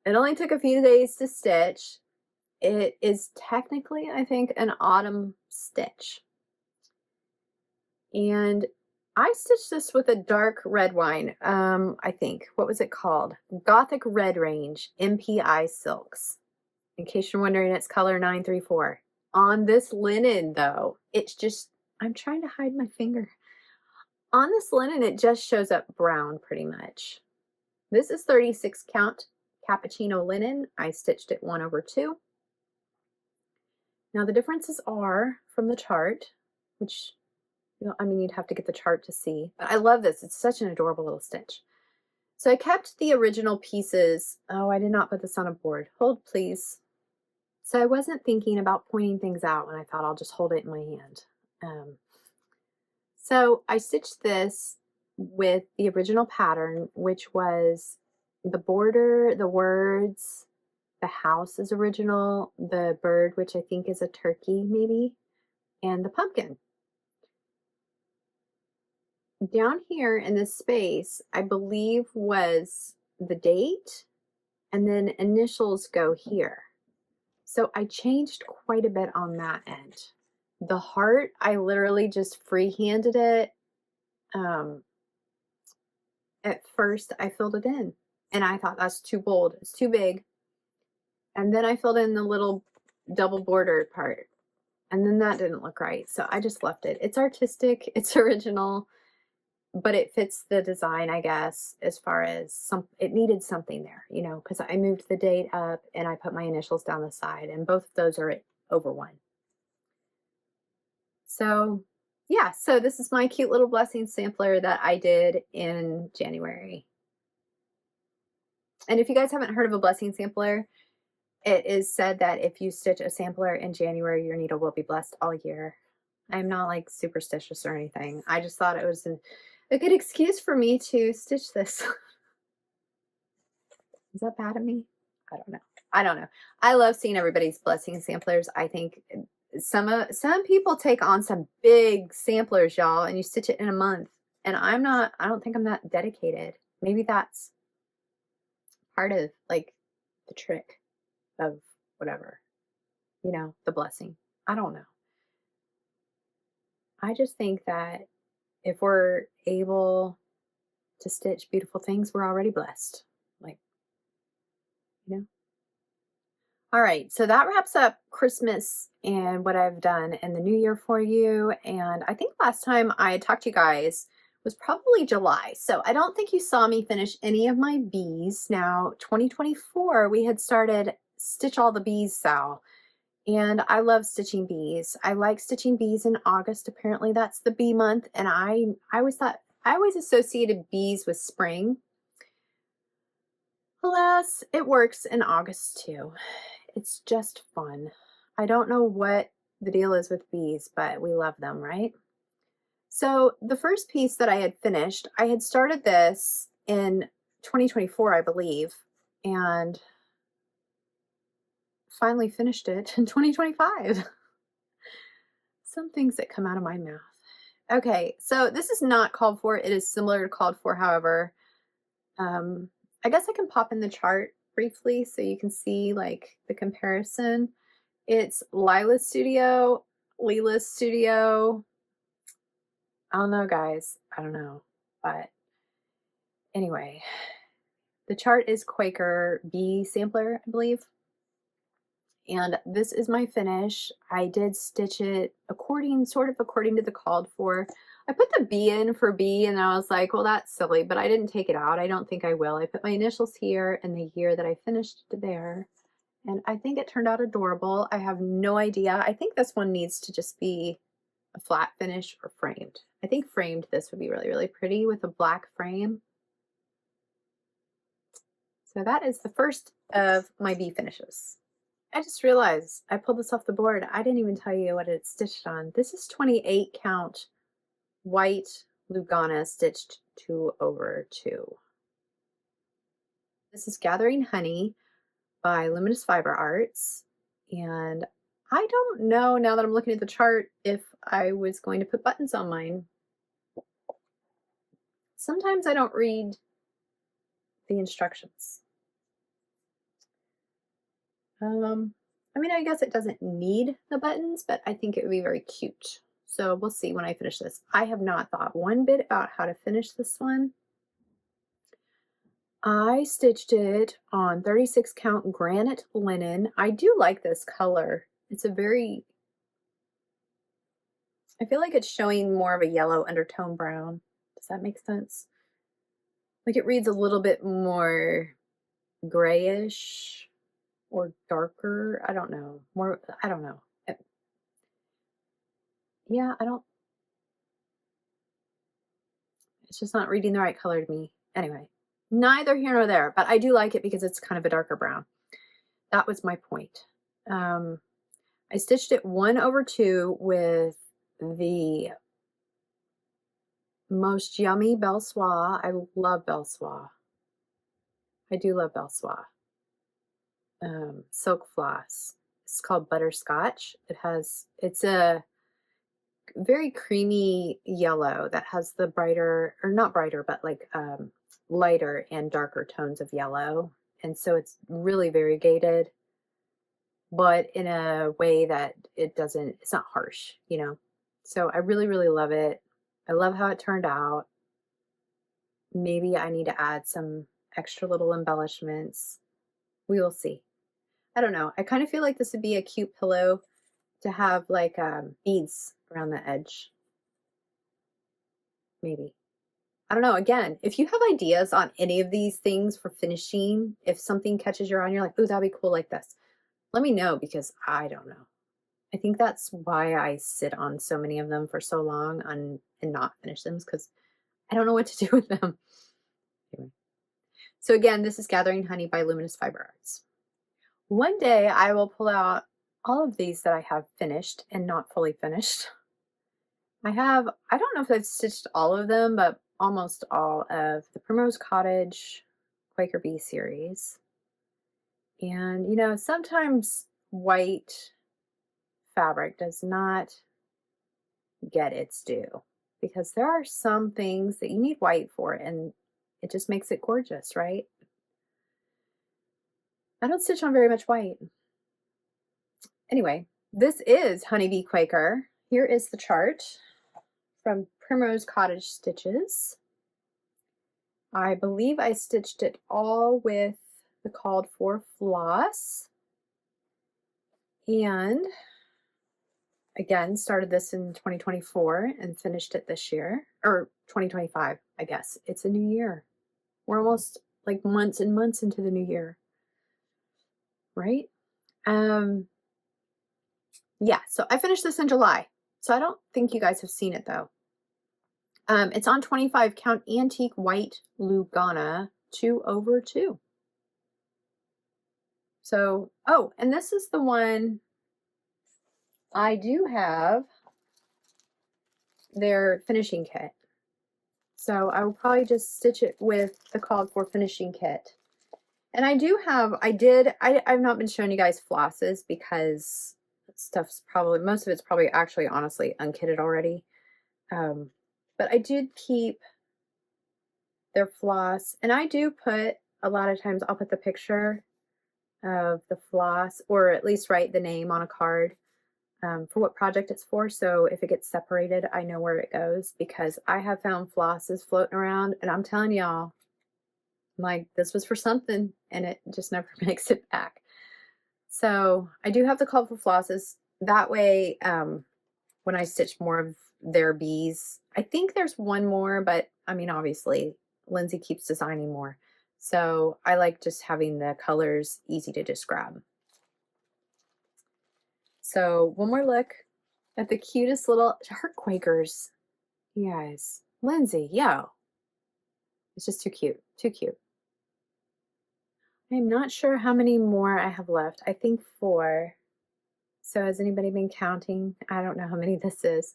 Speaker 1: It only took a few days to stitch. It is technically, I think, an autumn stitch. And I stitched this with a dark red wine, I think. What was it called? Gothic Red Range MPI Silks. In case you're wondering, it's color 934. On this linen, though, it's just, I'm trying to hide my finger. On this linen, it just shows up brown pretty much. This is 36 count cappuccino linen. I stitched it 1/2. Now the differences are from the chart, which, you know, I mean, you'd have to get the chart to see. But I love this. It's such an adorable little stitch. So I kept the original pieces. Oh, I did not put this on a board. Hold, please. So I wasn't thinking about pointing things out when I thought I'll just hold it in my hand. So I stitched this with the original pattern, which was the border, the words, the house is original, the bird, which I think is a turkey maybe, and the pumpkin. Down here in this space, I believe was the date, and then initials go here. So I changed quite a bit on that end. The heart, I literally just freehanded it. At first, I filled it in, and I thought that's too bold. It's too big. And then I filled in the little double bordered part, and then that didn't look right. So I just left it. It's artistic. It's original. But it fits the design, I guess, as far as it needed something there, you know, because I moved the date up and I put my initials down the side, and both of those are over 1. So yeah, so this is my cute little blessing sampler that I did in January. And if you guys haven't heard of a blessing sampler, it is said that if you stitch a sampler in January, your needle will be blessed all year. I'm not like superstitious or anything. I just thought it was a good excuse for me to stitch this. Is that bad of me? I don't know. I don't know. I love seeing everybody's blessing samplers. I think some people take on some big samplers, y'all, and you stitch it in a month. And I don't think I'm that dedicated. Maybe that's part of like the trick of whatever, you know, the blessing. I don't know. I just think that if we're able to stitch beautiful things, we're already blessed. Like, you know. All right, so that wraps up Christmas and what I've done in the new year for you. And I think last time I talked to you guys was probably July. So I don't think you saw me finish any of my bees. Now, 2024, we had started Stitch All the Bees Sal. And I love stitching bees. I like stitching bees in August. Apparently that's the bee month. And I always associated bees with spring. Alas, it works in August too. It's just fun. I don't know what the deal is with bees, but we love them, right? So the first piece that I had finished, I had started this in 2024, I believe, and finally finished it in 2025. Some things that come out of my mouth. Okay, so this is not called for. It is similar to called for, however. I guess I can pop in the chart briefly so you can see like the comparison. It's Lila's studio, Lila's studio. I don't know, guys. I don't know. But anyway, the chart is Quaker bee sampler, I believe. And this is my finish. I did stitch it sort of according to the called for. I put the B in for B, and I was like, well, that's silly, but I didn't take it out. I don't think I will. I put my initials here and the year that I finished there. And I think it turned out adorable. I have no idea. I think this one needs to just be a flat finish or framed. I think framed this would be really, really pretty with a black frame. So that is the first of my bee finishes. I just realized I pulled this off the board. I didn't even tell you what it's stitched on. This is 28 count white Lugana stitched 2/2. This is Gathering Honey by Luminous Fiber Arts. And I don't know, now that I'm looking at the chart, if I was going to put buttons on mine. Sometimes I don't read the instructions. I mean, I guess it doesn't need the buttons, but I think it would be very cute. So we'll see when I finish this. I have not thought one bit about how to finish this one. I stitched it on 36 count granite linen. I do like this color. It's a very, I feel like it's showing more of a yellow undertone brown. Does that make sense? Like it reads a little bit more grayish or darker. I don't know. More, I don't know. Yeah, it's just not reading the right color to me. Anyway, neither here nor there, but I do like it because it's kind of a darker brown. That was my point. I stitched it 1/2 with the most yummy Belle Soie. I love Belle Soie. I do love Belle Soie. Silk floss. It's called Butterscotch. It's a very creamy yellow that has the brighter, or not brighter, but like lighter and darker tones of yellow. And so it's really variegated, but in a way that it's not harsh, you know? So I really, really love it. I love how it turned out. Maybe I need to add some extra little embellishments. We will see. I don't know. I kind of feel like this would be a cute pillow to have like beads around the edge. Maybe. I don't know. Again, if you have ideas on any of these things for finishing, if something catches your eye and you're like, ooh, that'd be cool like this, let me know because I don't know. I think that's why I sit on so many of them for so long and not finish them because I don't know what to do with them. Anyway. So again, this is Gathering Honey by Luminous Fiber Arts. One day I will pull out all of these that I have finished and not fully finished. I don't know if I've stitched all of them, but almost all of the Primrose Cottage Quaker Bee series. And, you know, sometimes white fabric does not get its due because there are some things that you need white for and it just makes it gorgeous, right? I don't stitch on very much white. Anyway, this is Honeybee Quaker. Here is the chart from Primrose Cottage Stitches. I believe I stitched it all with the called for floss. And again, started this in 2024 and finished it this year, or 2025, I guess. It's a new year. We're almost like months and months into the new year, right? Yeah, so I finished this in July. So I don't think you guys have seen it though. It's on 25 count antique white Lugana 2/2. So, oh, and this is the one I do have their finishing kit. So I will probably just stitch it with the called for finishing kit. And I do have, I've not been showing you guys flosses because stuff's probably, most of it's probably actually honestly unkitted already. But I did keep their floss, and I do put, a lot of times I'll put the picture of the floss, or at least write the name on a card for what project it's for. So if it gets separated, I know where it goes because I have found flosses floating around and I'm telling y'all, like this was for something and it just never makes it back. So I do have the call for flosses. That way, when I stitch more of their bees, I think there's one more, but I mean, obviously Lindsay keeps designing more. So I like just having the colors easy to just grab. So one more look At the cutest little, her Quakers. You guys. Lindsay, yo. It's just too cute. Too cute. I'm not sure how many more I have left. I think 4. So has anybody been counting? I don't know how many this is.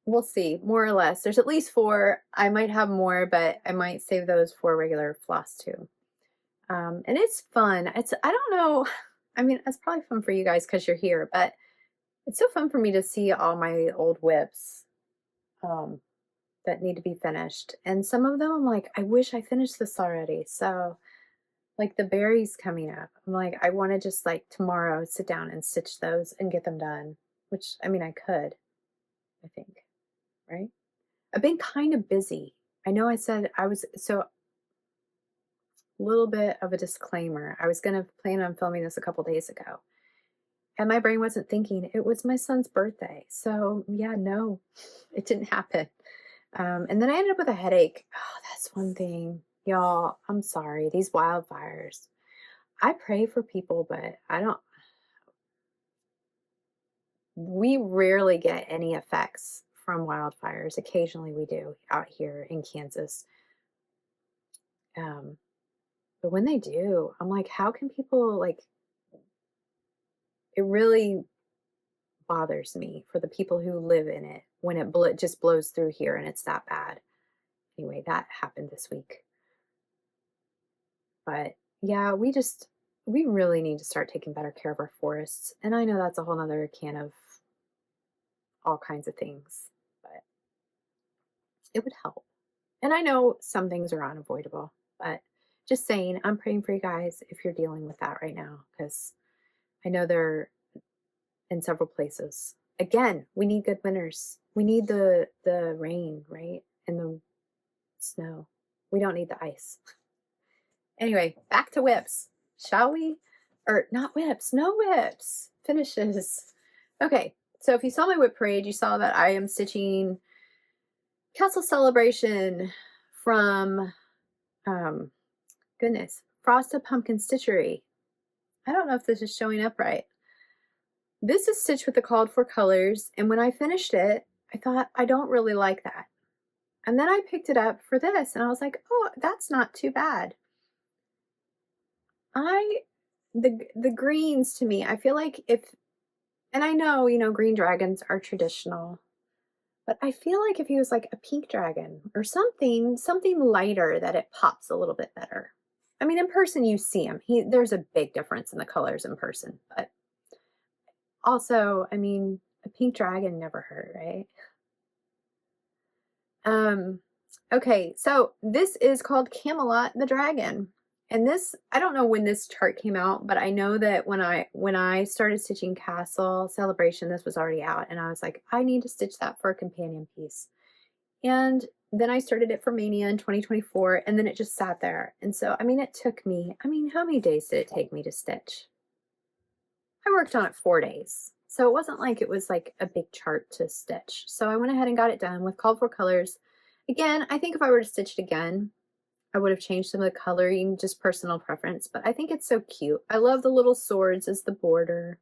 Speaker 1: We'll see, more or less. There's at least 4. I might have more, but I might save those for regular floss too. And it's fun. I don't know. I mean, it's probably fun for you guys because you're here, but it's so fun for me to see all my old whips that need to be finished. And some of them I'm like, I wish I finished this already. So like the berries coming up, I'm like, I want to just like tomorrow sit down and stitch those and get them done, which I mean, I could, I think, right? I've been kind of busy. I know I said I was, so a little bit of a disclaimer. I was going to plan on filming this a couple days ago and my brain wasn't thinking. It was my son's birthday. So yeah, no, it didn't happen. And then I ended up with a headache. Oh, that's one thing. Y'all, I'm sorry. These wildfires. I pray for people, but we rarely get any effects from wildfires. Occasionally we do out here in Kansas. But when they do, I'm like, how can people, like, it really bothers me for the people who live in it when it just blows through here and it's that bad. Anyway, that happened this week. But yeah, we really need to start taking better care of our forests. And I know that's a whole nother can of all kinds of things, but it would help. And I know some things are unavoidable, but just saying, I'm praying for you guys if you're dealing with that right now, because I know they're in several places. Again, we need good winters. We need the rain, right? And the snow. We don't need the ice. Anyway, back to whips, shall we? Or not whips, no whips. Finishes. Okay, so if you saw my whip parade, you saw that I am stitching Castle Celebration from, goodness, Frosted Pumpkin Stitchery. I don't know if this is showing up right. This is stitched with the called for colors, and when I finished it, I thought, I don't really like that. And then I picked it up for this, and I was like, oh, that's not too bad. The greens to me, I feel like and I know, green dragons are traditional, but I feel like if he was like a pink dragon or something lighter, that it pops a little bit better. I mean, in person you see him. There's a big difference in the colors in person, but also, I mean, a pink dragon never hurt, right? Okay, so this is called Camelot the Dragon. And this, I don't know when this chart came out, but I know that when I started stitching Castle Celebration, this was already out, and I was like, I need to stitch that for a companion piece. And then I started it for Mania in 2024, and then it just sat there. And so, I mean, it took me, how many days did it take me to stitch? I worked on it 4 days. So it wasn't like it was like a big chart to stitch. So I went ahead and got it done with called for colors. Again, I think if I were to stitch it again, I would have changed some of the coloring, just personal preference, but I think it's so cute. I love the little swords as the border.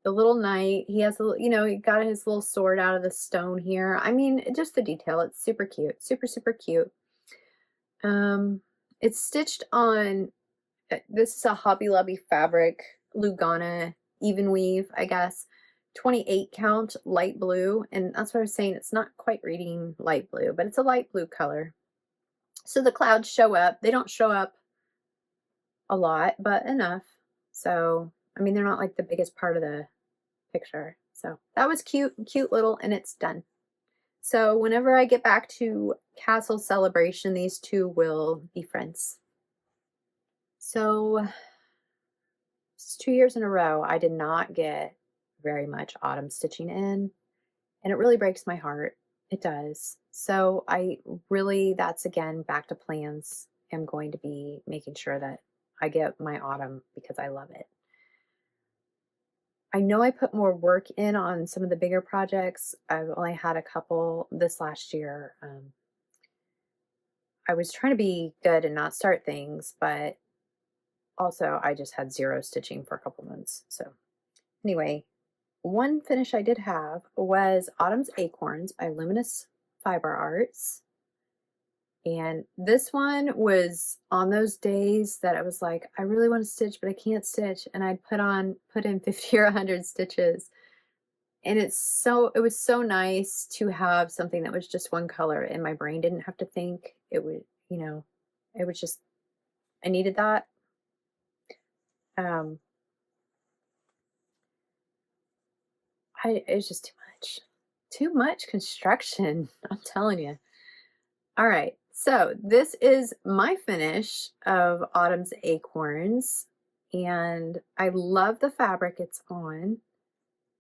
Speaker 1: The little knight, he has a little, he got his little sword out of the stone here. I mean, just the detail, it's super cute, super, super cute. It's stitched on, this is a Hobby Lobby fabric, Lugana even weave, I guess, 28 count light blue. And that's what I was saying, it's not quite reading light blue, but it's a light blue color. So the clouds show up. They don't show up a lot, but enough. So, I mean, they're not like the biggest part of the picture. So that was cute, cute little, and it's done. So whenever I get back to Castle Celebration, these two will be friends. So it's 2 years in a row I did not get very much autumn stitching in, and it really breaks my heart. It does. So that's again back to plans. I'm going to be making sure that I get my autumn because I love it. I know I put more work in on some of the bigger projects. I've only had a couple this last year. I was trying to be good and not start things, but also I just had zero stitching for a couple months. So anyway, one finish I did have was Autumn's Acorns by Luminous Fiber Arts. And this one was on those days that I was like, I really want to stitch, but I can't stitch. And I'd put in 50 or 100 stitches. And it was so nice to have something that was just one color and my brain didn't have to think. It would, it was just, I needed that. It's just too much construction. I'm telling you. All right. So this is my finish of Autumn's Acorns. And I love the fabric it's on.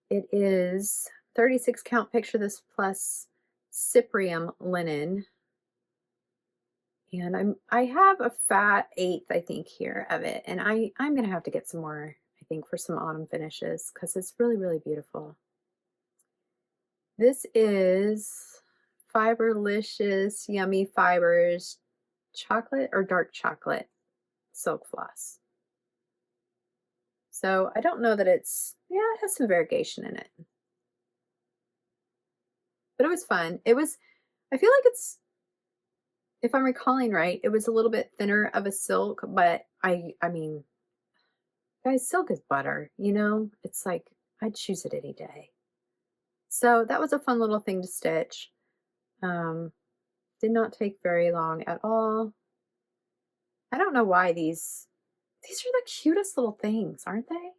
Speaker 1: It is 36 count, picture this, plus Cyprium linen. And I have a fat 1/8, I think, here of it. And I'm gonna have to get some more, I think, for some autumn finishes because it's really, really beautiful. This is Fiberlicious Yummy Fibers chocolate or dark chocolate silk floss. So I don't know that it has some variegation in it. But it was fun. I feel like if I'm recalling right, it was a little bit thinner of a silk, but I mean, guys, silk is butter, It's like, I'd choose it any day. So that was a fun little thing to stitch. Did not take very long at all. I don't know why these are the cutest little things, aren't they?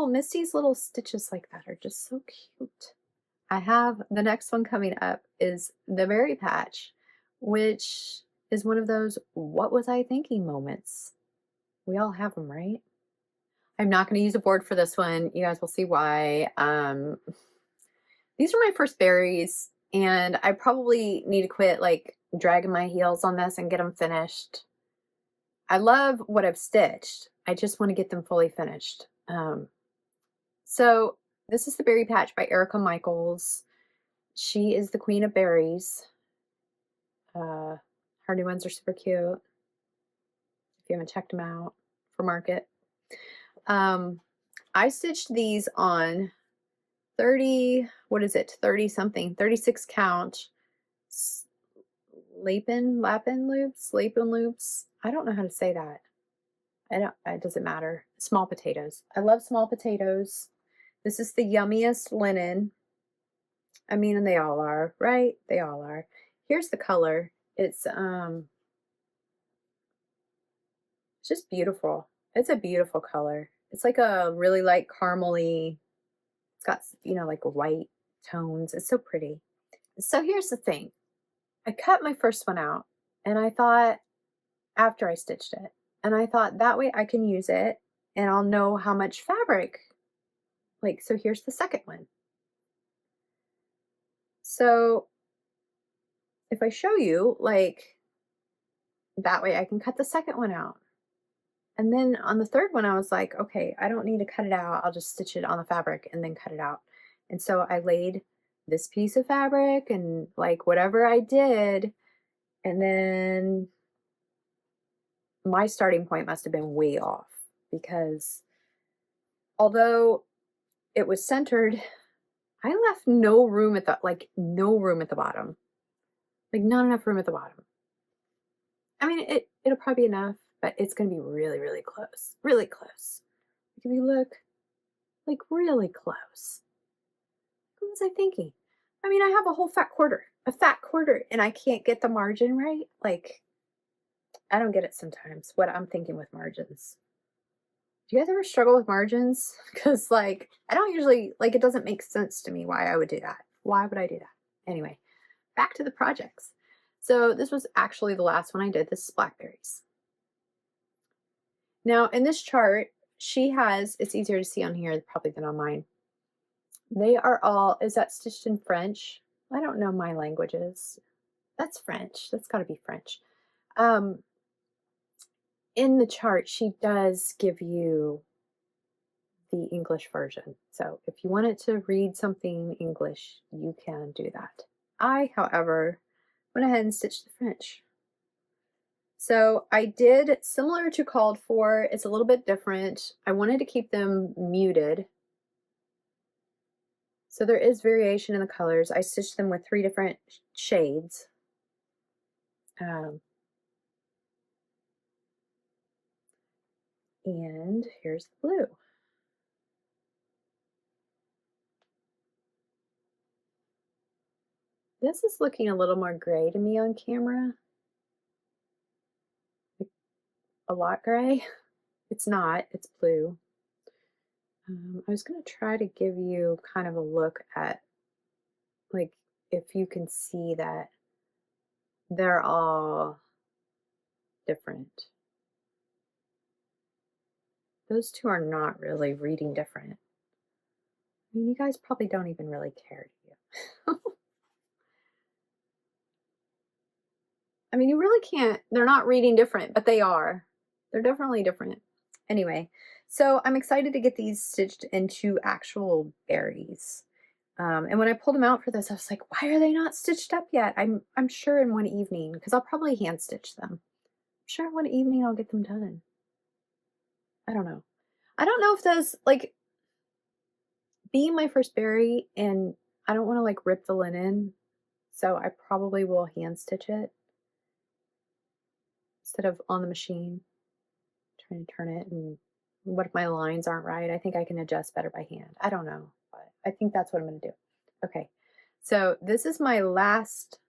Speaker 1: Misty's little stitches like that are just so cute. I have the next one coming up is the Berry Patch, which is one of those what was I thinking moments. We all have them, right? I'm not going to use a board for this one. You guys will see why. These are my first berries, and I probably need to quit like dragging my heels on this and get them finished. I love what I've stitched. I just want to get them fully finished. So this is the Berry Patch by Erica Michaels. She is the queen of berries. Her new ones are super cute. If you haven't checked them out for market. I stitched these on 30 something, 36 count lapin loops. I don't know how to say that. It doesn't matter. Small potatoes. I love small potatoes. This is the yummiest linen. I mean, and they all are, right? They all are. Here's the color. It's just beautiful. It's a beautiful color. It's like a really light caramely. It's got, like white tones. It's so pretty. So here's the thing. I cut my first one out and I thought after I stitched it, and I thought that way I can use it and I'll know how much fabric. So here's the second one. So if I show you, that way I can cut the second one out. And then on the third one, I was like, okay, I don't need to cut it out. I'll just stitch it on the fabric and then cut it out. And so I laid this piece of fabric and whatever I did. And then my starting point must have been way off because although it was centered, I left no room at the bottom. Not enough room at the bottom. I mean, it'll probably be enough, but it's going to be really, really close. Really close. If you look, really close. What was I thinking? I mean, I have a fat quarter, and I can't get the margin right. I don't get it sometimes, what I'm thinking with margins. Do you guys ever struggle with margins? Because, I don't usually, it doesn't make sense to me why I would do that. Why would I do that? Anyway, back to the projects. So this was actually the last one I did. This is blackberries. Now, in this chart, it's easier to see on here probably than on mine. They are all, is that stitched in French? I don't know my languages. That's French. That's got to be French. In the chart, she does give you the English version. So if you wanted to read something English, you can do that. I, however, went ahead and stitched the French. So I did similar to called for. It's a little bit different. I wanted to keep them muted. So there is variation in the colors. I stitched them with 3 different shades. And here's the blue. This is looking a little more gray to me on camera. A lot gray. It's not, it's blue. I was going to try to give you kind of a look at, like, if you can see that they're all different. Those two are not really reading different. I mean, you guys probably don't even really care, do you? I mean, you really can't. They're not reading different, but they are. They're definitely different. Anyway, so I'm excited to get these stitched into actual berries. And when I pulled them out for this, I was like, why are they not stitched up yet? I'm sure in one evening, because I'll probably hand stitch them. I'm sure in one evening I'll get them done. I don't know. I don't know if those, like, being my first berry, and I don't want to like rip the linen, so I probably will hand stitch it instead of on the machine trying to turn it. And what if my lines aren't right? I think I can adjust better by hand. I don't know, but I think that's what I'm going to do. Okay, so this is my last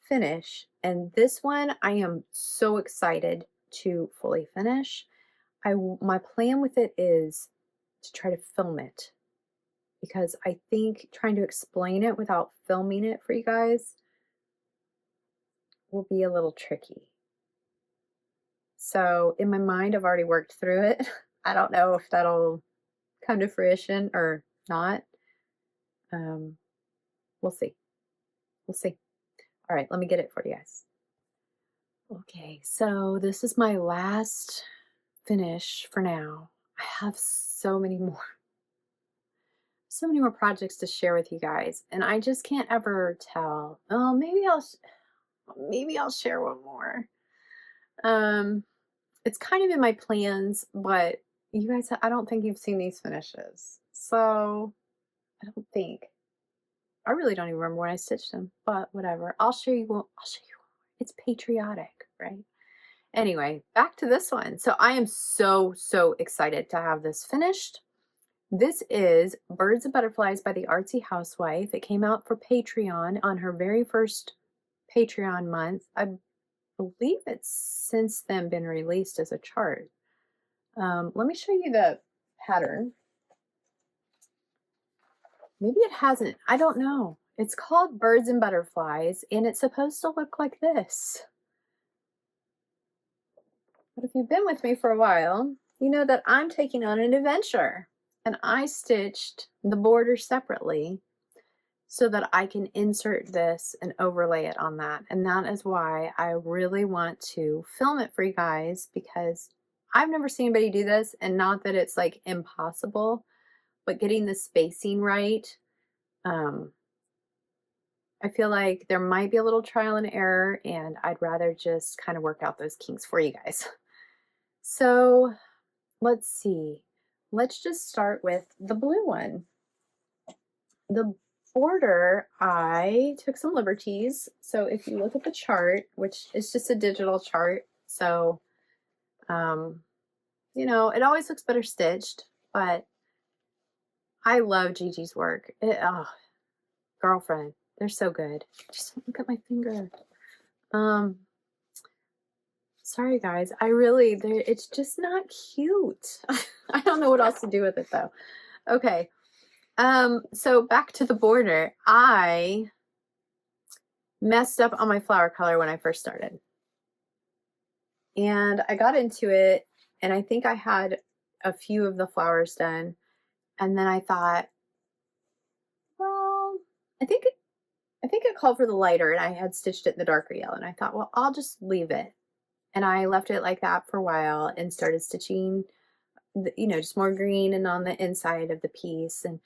Speaker 1: finish, and this one I am so excited to fully finish. My plan with it is to try to film it, because I think trying to explain it without filming it for you guys will be a little tricky. So in my mind, I've already worked through it. I don't know if that'll come to fruition or not. We'll see. We'll see. All right, let me get it for you guys. Okay, so this is my last finish for now. I have so many more projects to share with you guys, and I just can't ever tell. Oh, maybe I'll share one more. It's kind of in my plans, but you guys, I don't think you've seen these finishes, so I don't think. I really don't even remember when I stitched them, but whatever. I'll show you. I'll show you. It's patriotic, right? Anyway, back to this one. So I am so excited to have this finished. This is Birds and Butterflies by the Artsy Housewife. It came out for Patreon on her very first Patreon month. I believe it's since then been released as a chart. Let me show you the pattern. Maybe it hasn't. I don't know. It's called Birds and Butterflies, and it's supposed to look like this. But if you've been with me for a while, you know that I'm taking on an adventure, and I stitched the border separately so that I can insert this and overlay it on that. And that is why I really want to film it for you guys, because I've never seen anybody do this, and not that it's like impossible, but getting the spacing right, I feel like there might be a little trial and error, and I'd rather just kind of work out those kinks for you guys. So let's see. Let's just start with the blue one. The border, I took some liberties. So if you look at the chart, which is just a digital chart, so you know, it always looks better stitched, but I love Gigi's work. Oh, girlfriend, they're so good. Just look at my finger. Sorry guys, it's just not cute. I don't know what else to do with it though. Okay, so back to the border. I messed up on my flower color when I first started, and I got into it, and I think I had a few of the flowers done, and then I thought, well, I think it called for the lighter, and I had stitched it in the darker yellow, and I thought, well, I'll just leave it. And I left it like that for a while and started stitching, you know, just more green and on the inside of the piece. And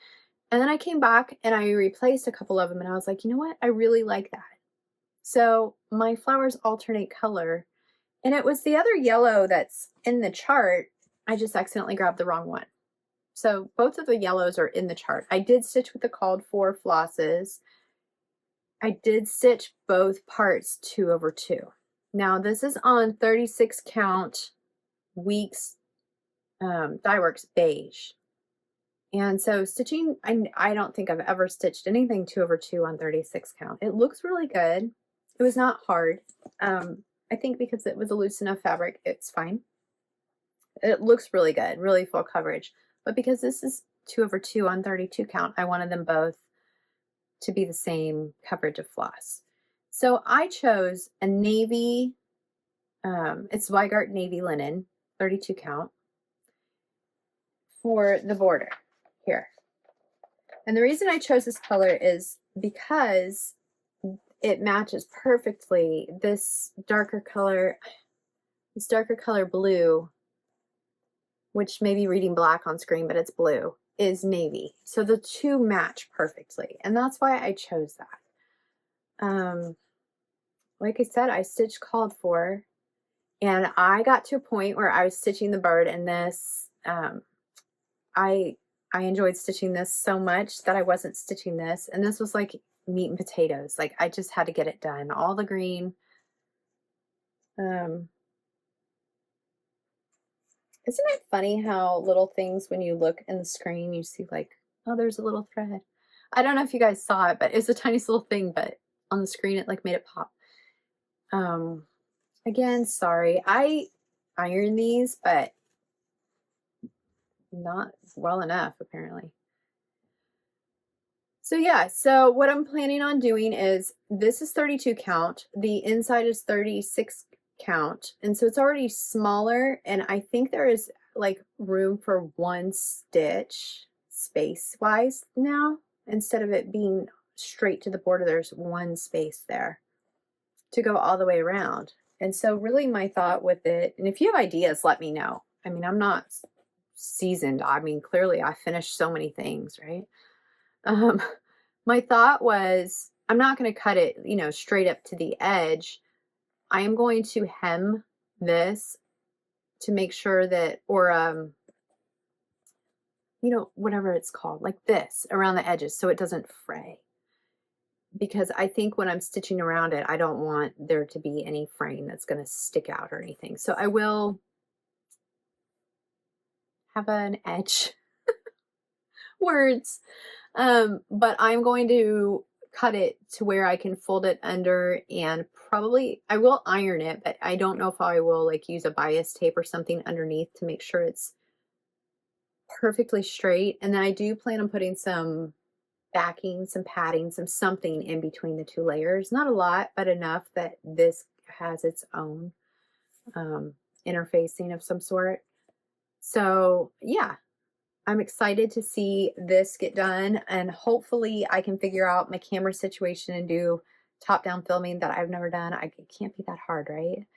Speaker 1: then I came back and I replaced a couple of them, and I was like, you know what? I really like that. So my flowers alternate color, and it was the other yellow that's in the chart. I just accidentally grabbed the wrong one. So both of the yellows are in the chart. I did stitch with the called for flosses. I did stitch both parts 2/2. Now this is on 36 count Weeks Dye Works beige. And so stitching, I don't think I've ever stitched anything 2/2 on 36 count. It looks really good. It was not hard. I think because it was a loose enough fabric, it's fine. It looks really good, really full coverage. But because this is 2/2 on 32 count, I wanted them both to be the same coverage of floss. So I chose a navy, it's Weigart navy linen, 32 count, for the border here. And the reason I chose this color is because it matches perfectly this darker color blue, which may be reading black on screen, but it's blue, is navy. So the two match perfectly. And that's why I chose that. Like I said, I stitched called for, and I got to a point where I was stitching the bird, and this, I enjoyed stitching this so much that I wasn't stitching this. And this was like meat and potatoes. Like I just had to get it done. All the green. Isn't it funny how little things, when you look in the screen, you see like, oh, there's a little thread. I don't know if you guys saw it, but it's the tiniest little thing, but on the screen it like made it pop. Again, sorry. I iron these, but not well enough apparently. So yeah, so what I'm planning on doing is, this is 32 count, the inside is 36 count, and so it's already smaller, and I think there is like room for one stitch space wise now. Instead of it being straight to the border, there's one space there to go all the way around. And so really my thought with it, and if you have ideas, let me know. I mean, I'm not seasoned. I mean, clearly I finished so many things, right? My thought was, I'm not going to cut it, you know, straight up to the edge. I am going to hem this to make sure that, or, you know, whatever it's called, like this around the edges, so it doesn't fray. Because I think when I'm stitching around it, I don't want there to be any fraying that's going to stick out or anything. So I will have an edge. Words. But I'm going to cut it to where I can fold it under, and probably I will iron it, but I don't know if I will like use a bias tape or something underneath to make sure it's perfectly straight. And then I do plan on putting some backing, some padding, something in between the two layers. Not a lot, but enough that this has its own interfacing of some sort. So yeah, I'm excited to see this get done, and hopefully I can figure out my camera situation and do top-down filming that I've never done. It can't be that hard, right?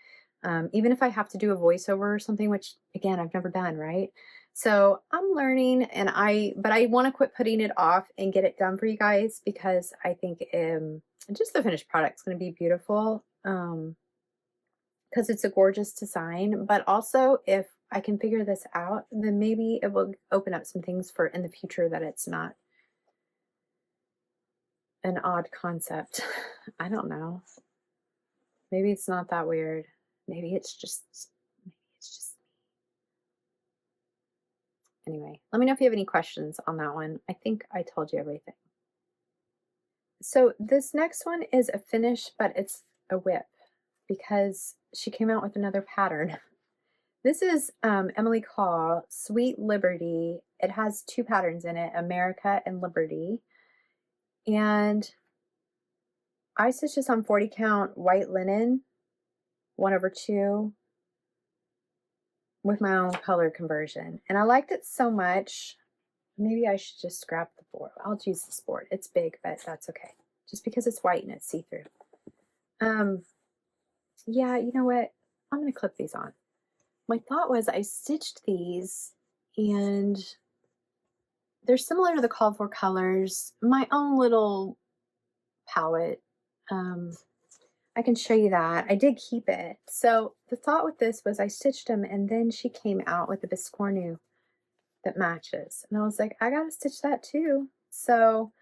Speaker 1: Even if I have to do a voiceover or something, which again, I've never done, right? So I'm learning, and but I want to quit putting it off and get it done for you guys, because I think just the finished product is going to be beautiful, because it's a gorgeous design. But also, if I can figure this out, then maybe it will open up some things for in the future that it's not an odd concept. I don't know. Maybe it's not that weird. Maybe it's just anyway. Let me know if you have any questions on that one. I think I told you everything. So this next one is a finish, but it's a whip because she came out with another pattern. This is Emily Call, Sweet Liberty. It has two patterns in it, America and Liberty. And I stitched this on 40 count white linen, 1/2, with my own color conversion. And I liked it so much, maybe I should just scrap the board. I'll use this board. It's big, but that's okay. Just because it's white and it's see-through. Yeah, you know what? I'm going to clip these on. My thought was I stitched these, and they're similar to the called for colors. My own little palette. I can show you that. I did keep it. So the thought with this was I stitched them, and then she came out with the Biscornu that matches. And I was like, I gotta stitch that too. So,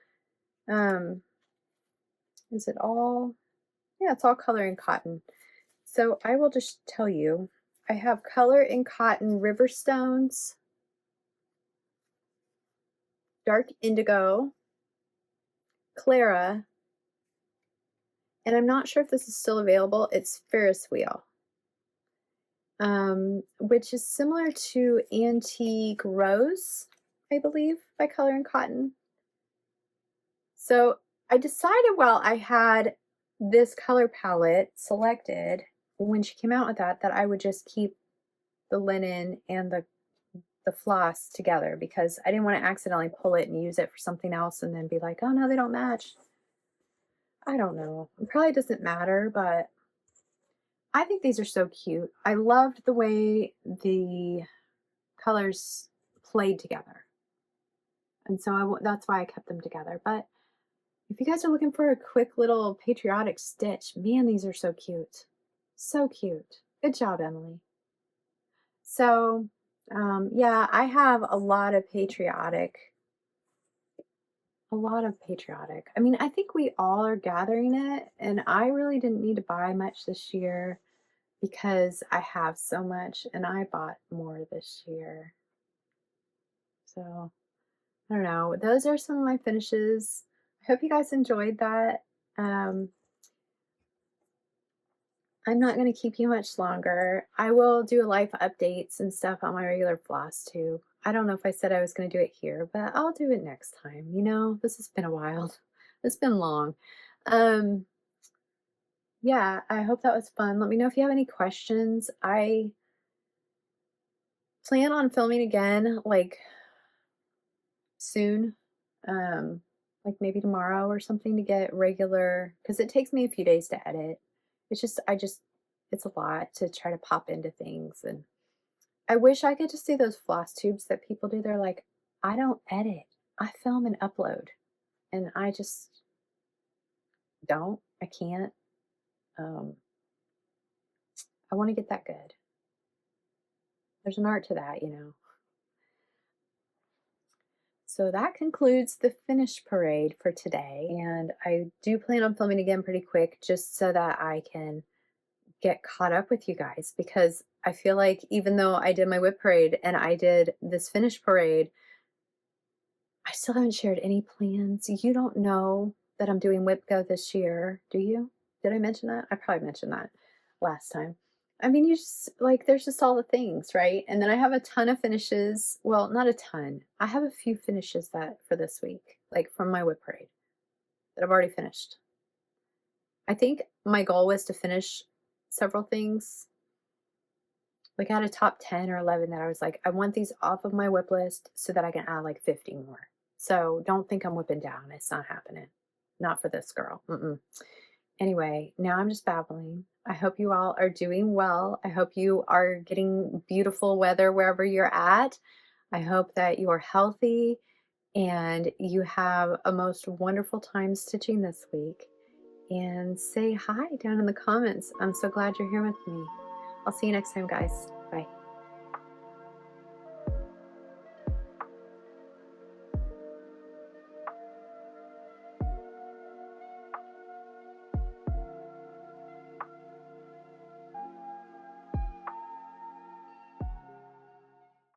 Speaker 1: is it all? Yeah, it's all color and cotton. So I will just tell you, I have color and cotton Riverstones, dark indigo, Clara, and I'm not sure if this is still available. It's Ferris wheel, which is similar to Antique Rose, I believe, by Color and Cotton. So I decided while I had this color palette selected, when she came out with that, that I would just keep the linen and the floss together, because I didn't want to accidentally pull it and use it for something else and then be like, oh no, they don't match. I don't know. It probably doesn't matter, but I think these are so cute. I loved the way the colors played together. And so that's why I kept them together. But if you guys are looking for a quick little patriotic stitch, man, these are so cute. So cute. Good job, Emily. So, yeah, I have a lot of patriotic. I mean, I think we all are gathering it, and I really didn't need to buy much this year because I have so much, and I bought more this year. So, I don't know. Those are some of my finishes. I hope you guys enjoyed that. I'm not going to keep you much longer. I will do life updates and stuff on my regular Flosstube. I don't know if I said I was going to do it here, but I'll do it next time. You know, this has been a while. It's been long. Yeah, I hope that was fun. Let me know if you have any questions. I plan on filming again, like soon. Like maybe tomorrow or something, to get regular, because it takes me a few days to edit. It's just, it's a lot to try to pop into things. And I wish I could just do those floss tubes that people do. They're like, I don't edit, I film and upload. And I just don't, I can't. I want to get that good. There's an art to that, you know. So that concludes the finish parade for today. And I do plan on filming again pretty quick, just so that I can get caught up with you guys, because I feel like even though I did my whip parade and I did this finish parade, I still haven't shared any plans. You don't know that I'm doing Whip Go this year, do you? Did I mention that? I probably mentioned that last time. I mean, you just, like, there's just all the things, right? And then I have a ton of finishes. Well, not a ton. I have a few finishes that for this week, like from my whip parade, that I've already finished. I think my goal was to finish several things. Like I had a top 10 or 11 that I was like, I want these off of my whip list so that I can add like 50 more. So don't think I'm whipping down. It's not happening. Not for this girl. Anyway, now I'm just babbling. I hope you all are doing well. I hope you are getting beautiful weather wherever you're at. I hope that you are healthy and you have a most wonderful time stitching this week. And say hi down in the comments. I'm so glad you're here with me. I'll see you next time, guys.